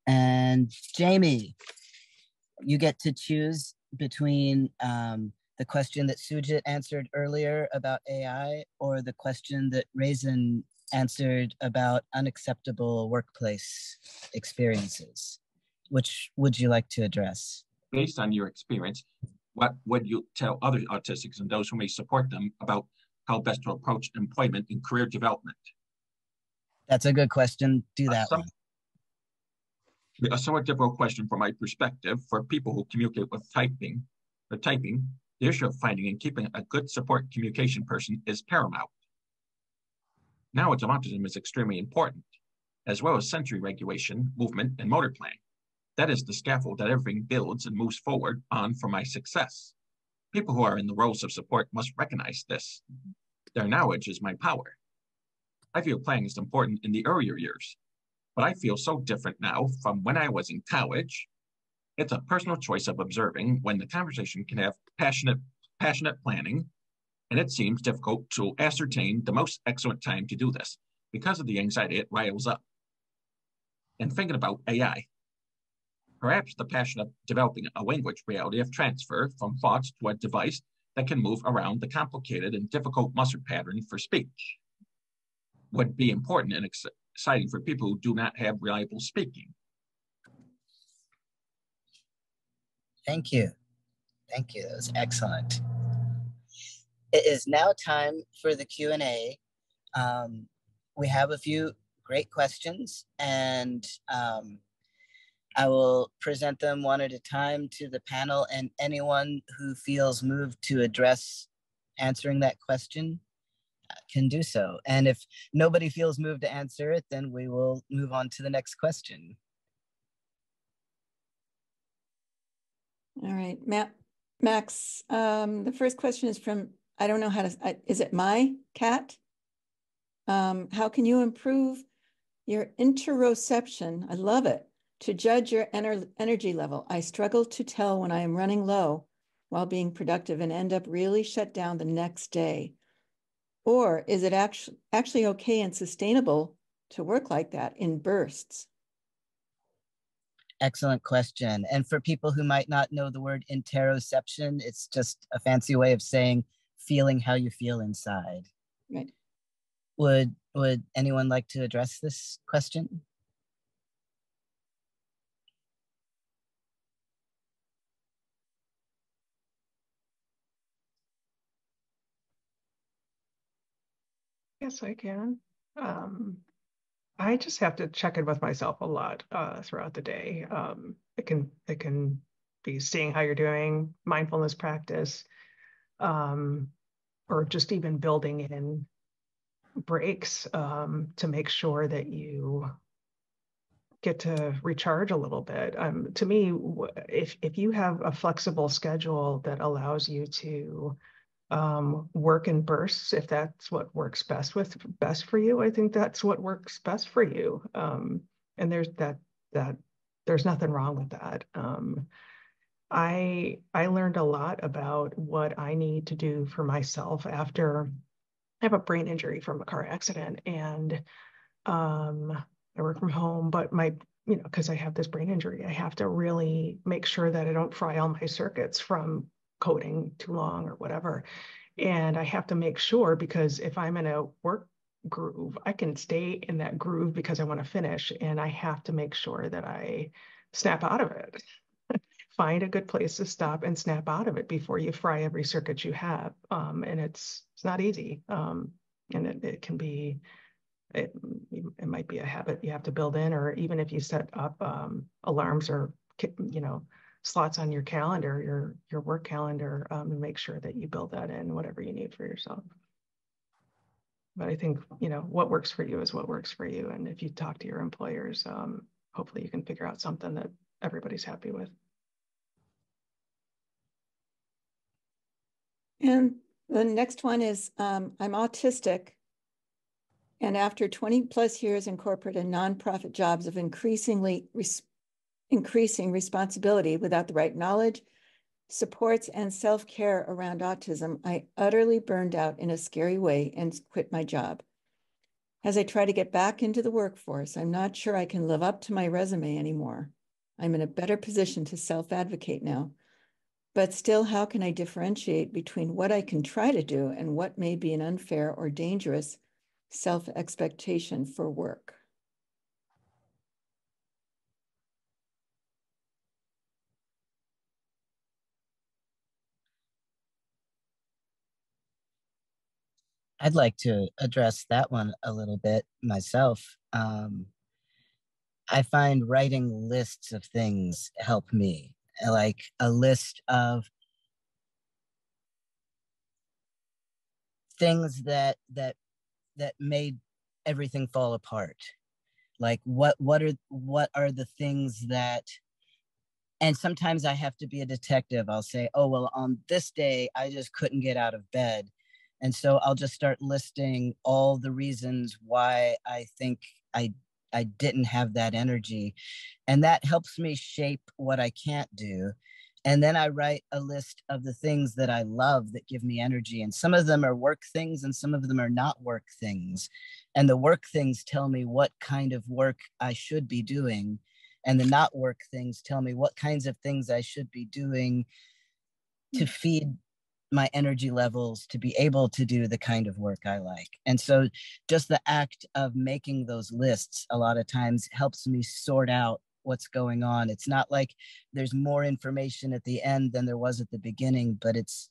And Jamie, you get to choose between the question that Sujit answered earlier about AI or the question that Raisin answered about unacceptable workplace experiences. Which would you like to address? Based on your experience, what would you tell other autistics and those who may support them about how best to approach employment and career development? That's a good question. Do that one. A somewhat difficult question from my perspective. For people who communicate with typing, the issue of finding and keeping a good support communication person is paramount. Knowledge of autism is extremely important, as well as sensory regulation, movement, and motor planning. That is the scaffold that everything builds and moves forward on for my success. People who are in the roles of support must recognize this. Their knowledge is my power. I feel planning is important in the earlier years, but I feel so different now from when I was in college. It's a personal choice of observing when the conversation can have passionate planning, and it seems difficult to ascertain the most excellent time to do this because of the anxiety it riles up. And thinking about AI, perhaps the passion of developing a language reality of transfer from thoughts to a device that can move around the complicated and difficult muscle pattern for speech would be important and exciting for people who do not have reliable speaking. Thank you. Thank you. That was excellent. It is now time for the Q&A. We have a few great questions, and I will present them one at a time to the panel, and anyone who feels moved to address answering that question can do so. And if nobody feels moved to answer it, then we will move on to the next question. All right, Max, the first question is from, I don't know how to, is it my cat? How can you improve your interoception? I love it. To judge your energy level. I struggle to tell when I am running low while being productive and end up really shut down the next day. Or is it actually okay and sustainable to work like that in bursts? Excellent question. And for people who might not know the word interoception, it's just a fancy way of saying feeling how you feel inside. Right. Would anyone like to address this question? Yes, I can. I just have to check in with myself a lot throughout the day. It can be seeing how you're doing, mindfulness practice, or just even building in breaks to make sure that you get to recharge a little bit. To me, if you have a flexible schedule that allows you to work in bursts, if that's what works best for you, I think that's what works best for you. And there's nothing wrong with that. I learned a lot about what I need to do for myself after I have a brain injury from a car accident, and I work from home, but because I have this brain injury, I have to really make sure that I don't fry all my circuits from coding too long or whatever. And I have to make sure, because if I'm in a work groove, I can stay in that groove because I want to finish. And I have to make sure that I snap out of it. Find a good place to stop and snap out of it before you fry every circuit you have. And it's not easy. And it can be, it might be a habit you have to build in, or even if you set up alarms or, slots on your calendar, your work calendar, and make sure that you build that in, whatever you need for yourself. But I think, what works for you is what works for you. And if you talk to your employers, hopefully you can figure out something that everybody's happy with. And the next one is, I'm autistic. And after 20 plus years in corporate and nonprofit jobs of increasing responsibility without the right knowledge, supports, and self-care around autism, I utterly burned out in a scary way and quit my job. As I try to get back into the workforce, I'm not sure I can live up to my resume anymore. I'm in a better position to self-advocate now. But still, how can I differentiate between what I can try to do and what may be an unfair or dangerous self-expectation for work? I'd like to address that one a little bit myself. I find writing lists of things help me, like a list of things that made everything fall apart. Like what are the things that, and sometimes I have to be a detective. I'll say, oh, well, on this day, I just couldn't get out of bed. And so I'll just start listing all the reasons why I think I didn't have that energy. And that helps me shape what I can't do. And then I write a list of the things that I love that give me energy. And some of them are work things and some of them are not work things. And the work things tell me what kind of work I should be doing. And the not work things tell me what kinds of things I should be doing to feed my energy levels to be able to do the kind of work I like. And so just the act of making those lists a lot of times helps me sort out what's going on. It's not like there's more information at the end than there was at the beginning, but it's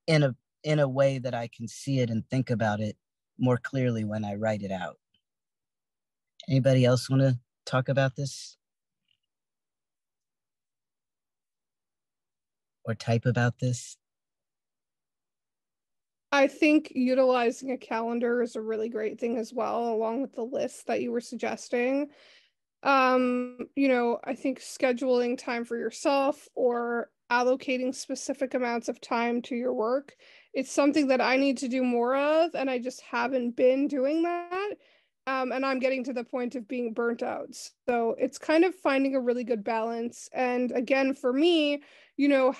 in a way that I can see it and think about it more clearly when I write it out. Anybody else want to talk about this? Or type about this? I think utilizing a calendar is a really great thing as well, along with the list that you were suggesting. I think scheduling time for yourself or allocating specific amounts of time to your work, it's something that I need to do more of, and I just haven't been doing that. And I'm getting to the point of being burnt out. So it's kind of finding a really good balance. And again, for me,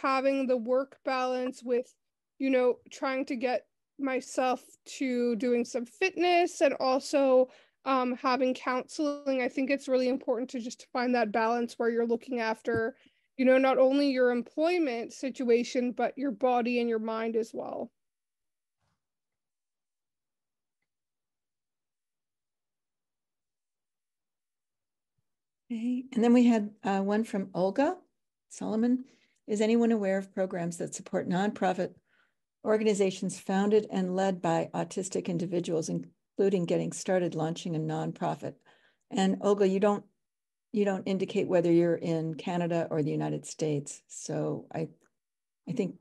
having the work balance with trying to get myself to doing some fitness and also having counseling. I think it's really important to just find that balance where you're looking after, not only your employment situation, but your body and your mind as well. Okay. And then we had one from Olga Solomon. Is anyone aware of programs that support nonprofit organizations founded and led by autistic individuals, including getting started launching a nonprofit? And Olga, you don't indicate whether you're in Canada or the United States. So I think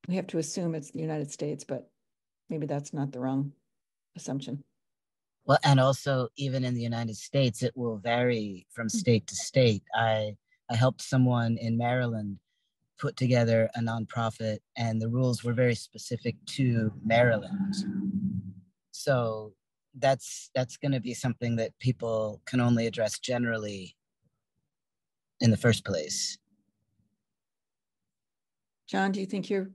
we have to assume it's the United States, but maybe that's not the wrong assumption. Well, and also even in the United States, it will vary from state to state. I helped someone in Maryland put together a nonprofit, and the rules were very specific to Maryland. So that's going to be something that people can only address generally in the first place. John, do you think you're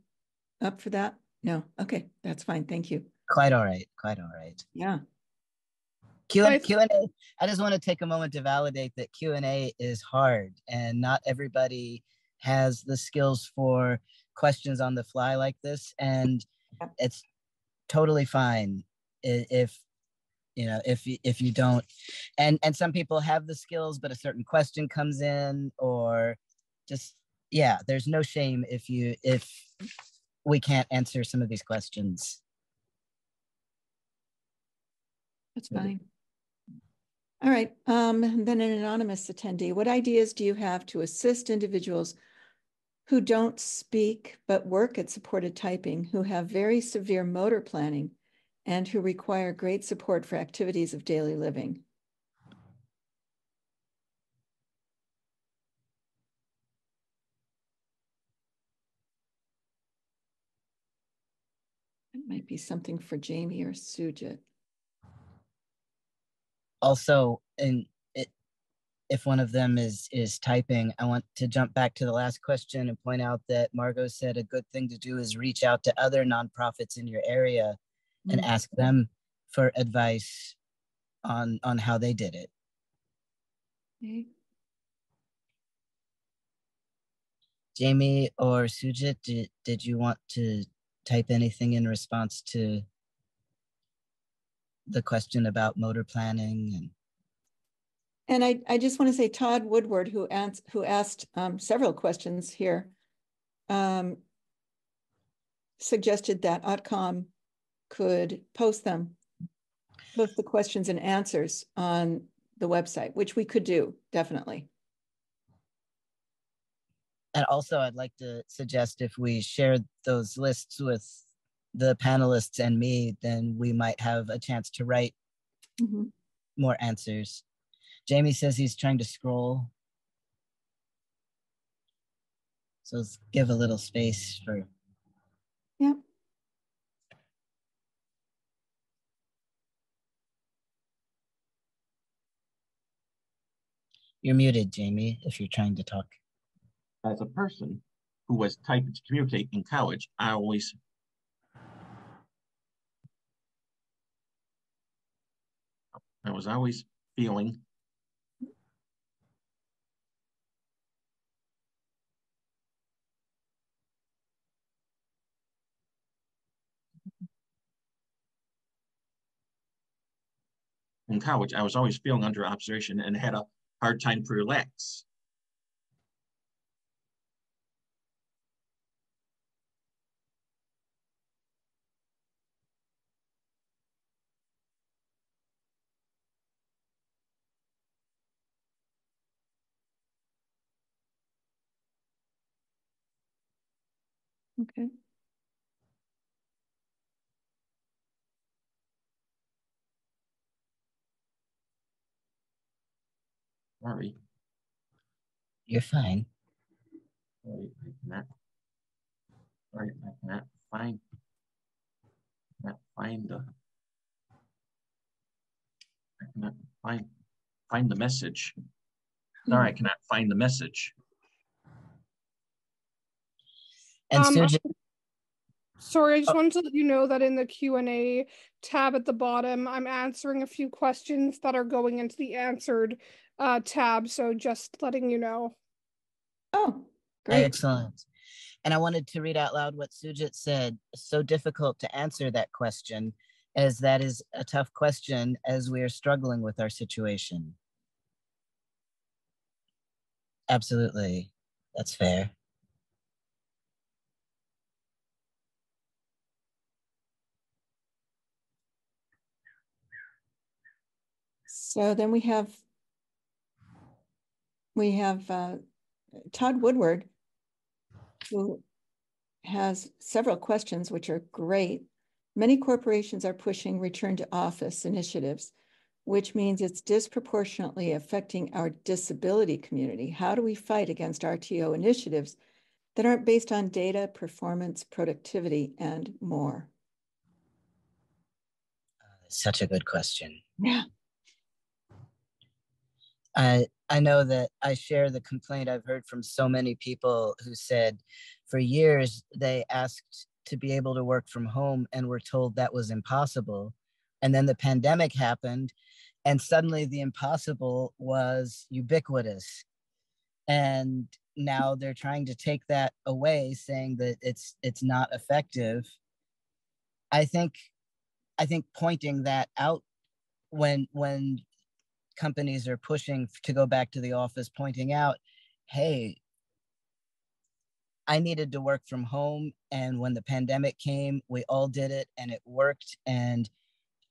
up for that? No. Okay, that's fine. Thank you. Quite all right. Quite all right. Yeah. Q&A, I just want to take a moment to validate that Q&A is hard and not everybody has the skills for questions on the fly like this. And it's totally fine if you don't, and some people have the skills, but a certain question comes in, or just, yeah, there's no shame if we can't answer some of these questions. That's fine. All right. Then an anonymous attendee. What ideas do you have to assist individuals who don't speak but work at supported typing, who have very severe motor planning, and who require great support for activities of daily living? Might be something for Jamie or Sujit. Also, if one of them is typing, I want to jump back to the last question and point out that Margot said a good thing to do is reach out to other nonprofits in your area and ask them for advice on how they did it. Okay. Jamie or Sujit, did you want to type anything in response to the question about motor planning? And I just want to say Todd Woodward, who asked several questions here, suggested that AutCom could post the questions and answers on the website, which we could do, definitely. And also, I'd like to suggest if we share those lists with the panelists and me, then we might have a chance to write more answers. Jamie says he's trying to scroll. So let's give a little space for. Yep. You're muted, Jamie, if you're trying to talk. As a person who was typing to communicate in college, I was always feeling in college, I was always feeling under observation and had a hard time to relax. Okay. Sorry. You're fine. Sorry, I cannot find the message. Sorry, I cannot find the message. And Sujit, sorry, I just wanted to let you know that in the Q&A tab at the bottom, I'm answering a few questions that are going into the answered tab. So just letting you know. Oh, great. Excellent. And I wanted to read out loud what Sujit said. So difficult to answer that question, as that is a tough question as we are struggling with our situation. Absolutely. That's fair. So then we have Todd Woodward, who has several questions, which are great. Many corporations are pushing return to office initiatives, which means it's disproportionately affecting our disability community. How do we fight against RTO initiatives that aren't based on data, performance, productivity, and more? Such a good question. Yeah. I know that I share the complaint I've heard from so many people who said for years they asked to be able to work from home and were told that was impossible. And then the pandemic happened and suddenly the impossible was ubiquitous. And now they're trying to take that away, saying that it's not effective. I think pointing that out when companies are pushing to go back to the office, pointing out, hey, I needed to work from home. And when the pandemic came, we all did it and it worked. And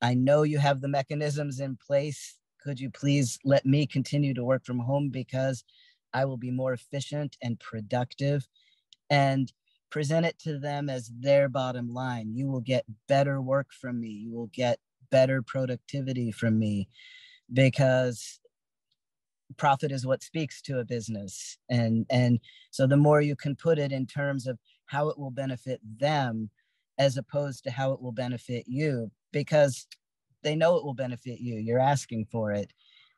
I know you have the mechanisms in place. Could you please let me continue to work from home because I will be more efficient and productive? And present it to them as their bottom line. You will get better work from me. You will get better productivity from me, because profit is what speaks to a business. And so the more you can put it in terms of how it will benefit them, as opposed to how it will benefit you, because they know it will benefit you. You're asking for it.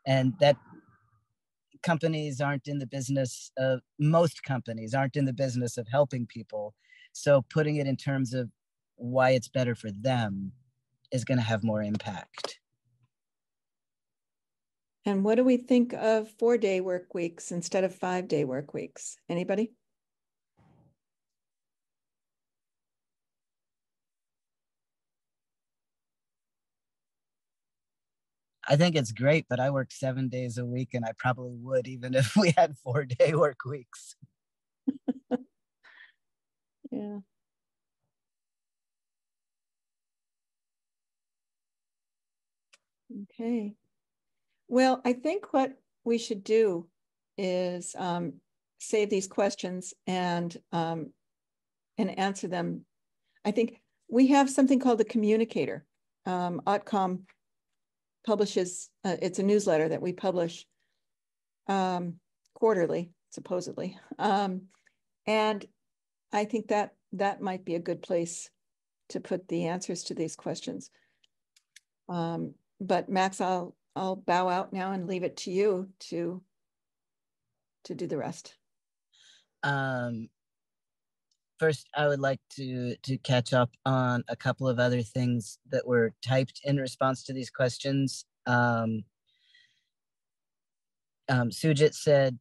And that companies aren't in the business of, most companies aren't in the business of helping people. So putting it in terms of why it's better for them is going to have more impact. And what do we think of 4-day work weeks instead of 5-day work weeks? Anybody? I think it's great, but I work 7 days a week, and I probably would even if we had 4-day work weeks. Yeah. Okay. Well, I think what we should do is save these questions and answer them. I think we have something called the communicator. AutCom publishes, it's a newsletter that we publish quarterly, supposedly. And I think that might be a good place to put the answers to these questions. But Max, I'll bow out now and leave it to you to do the rest. First, I would like to catch up on a couple of other things that were typed in response to these questions. Sujit said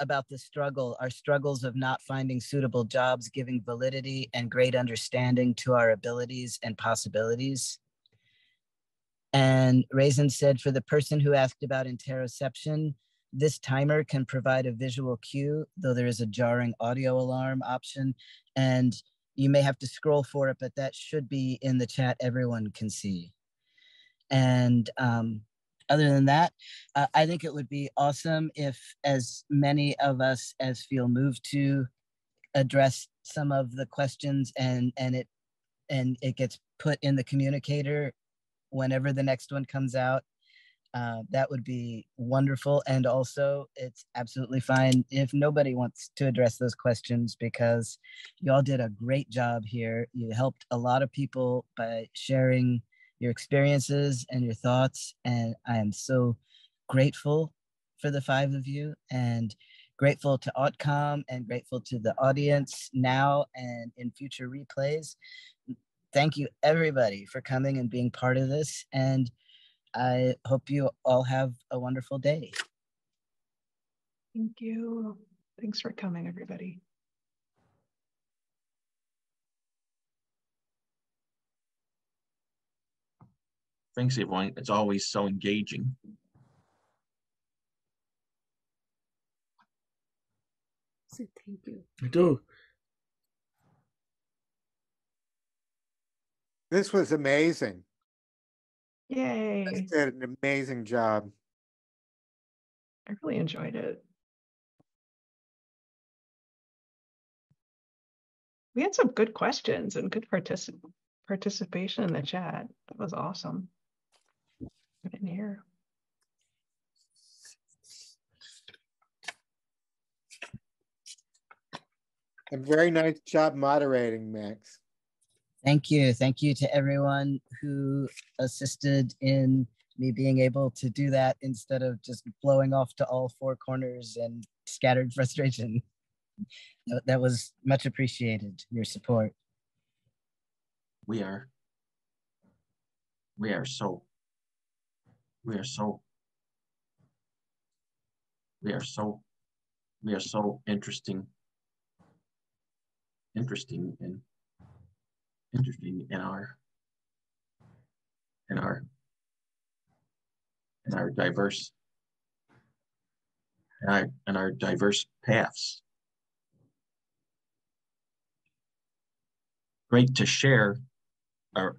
about the struggle, our struggles of not finding suitable jobs, giving validity and great understanding to our abilities and possibilities. And Raisin said, for the person who asked about interoception, this timer can provide a visual cue, though there is a jarring audio alarm option, and you may have to scroll for it, but that should be in the chat everyone can see. And other than that, I think it would be awesome if as many of us as feel moved to address some of the questions and it gets put in the communicator whenever the next one comes out. That would be wonderful. And also, it's absolutely fine if nobody wants to address those questions, because y'all did a great job here. You helped a lot of people by sharing your experiences and your thoughts. And I am so grateful for the 5 of you, and grateful to AutCom, and grateful to the audience now and in future replays. Thank you, everybody, for coming and being part of this. And I hope you all have a wonderful day. Thank you. Thanks for coming, everybody. Thanks, everyone. It's always so engaging. So thank you. I do. This was amazing. Yay. You did an amazing job. I really enjoyed it. We had some good questions and good participation in the chat. That was awesome. Get in here. And very nice job moderating, Max. Thank you. Thank you to everyone who assisted in me being able to do that instead of just blowing off to all 4 corners and scattered frustration. That was much appreciated, your support. We are so interesting in our diverse paths. Great to share our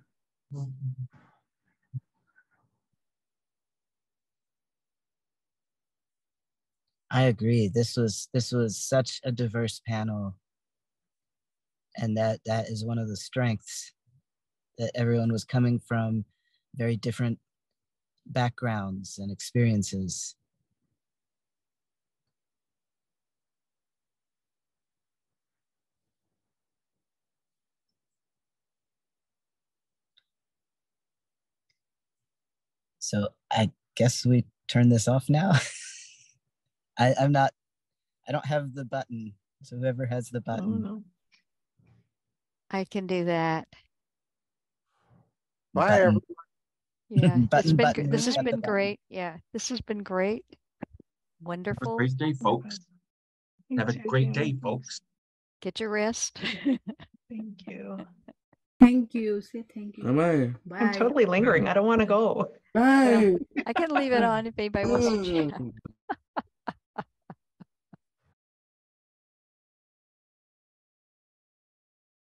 I agree. This was such a diverse panel, and that is one of the strengths, that everyone was coming from very different backgrounds and experiences. So I guess we turn this off now. I don't have the button. So whoever has the button. Oh, no. I can do that. Bye, everyone. Yeah, Button, this has button. been great. Yeah, this has been great. Wonderful. Have a great day, folks. Have a great day, folks. Get your rest. Thank you. Thank you. Say thank you. Bye. Bye. I'm totally lingering. I don't want to go. Bye. I can leave it on if anybody wants to chat.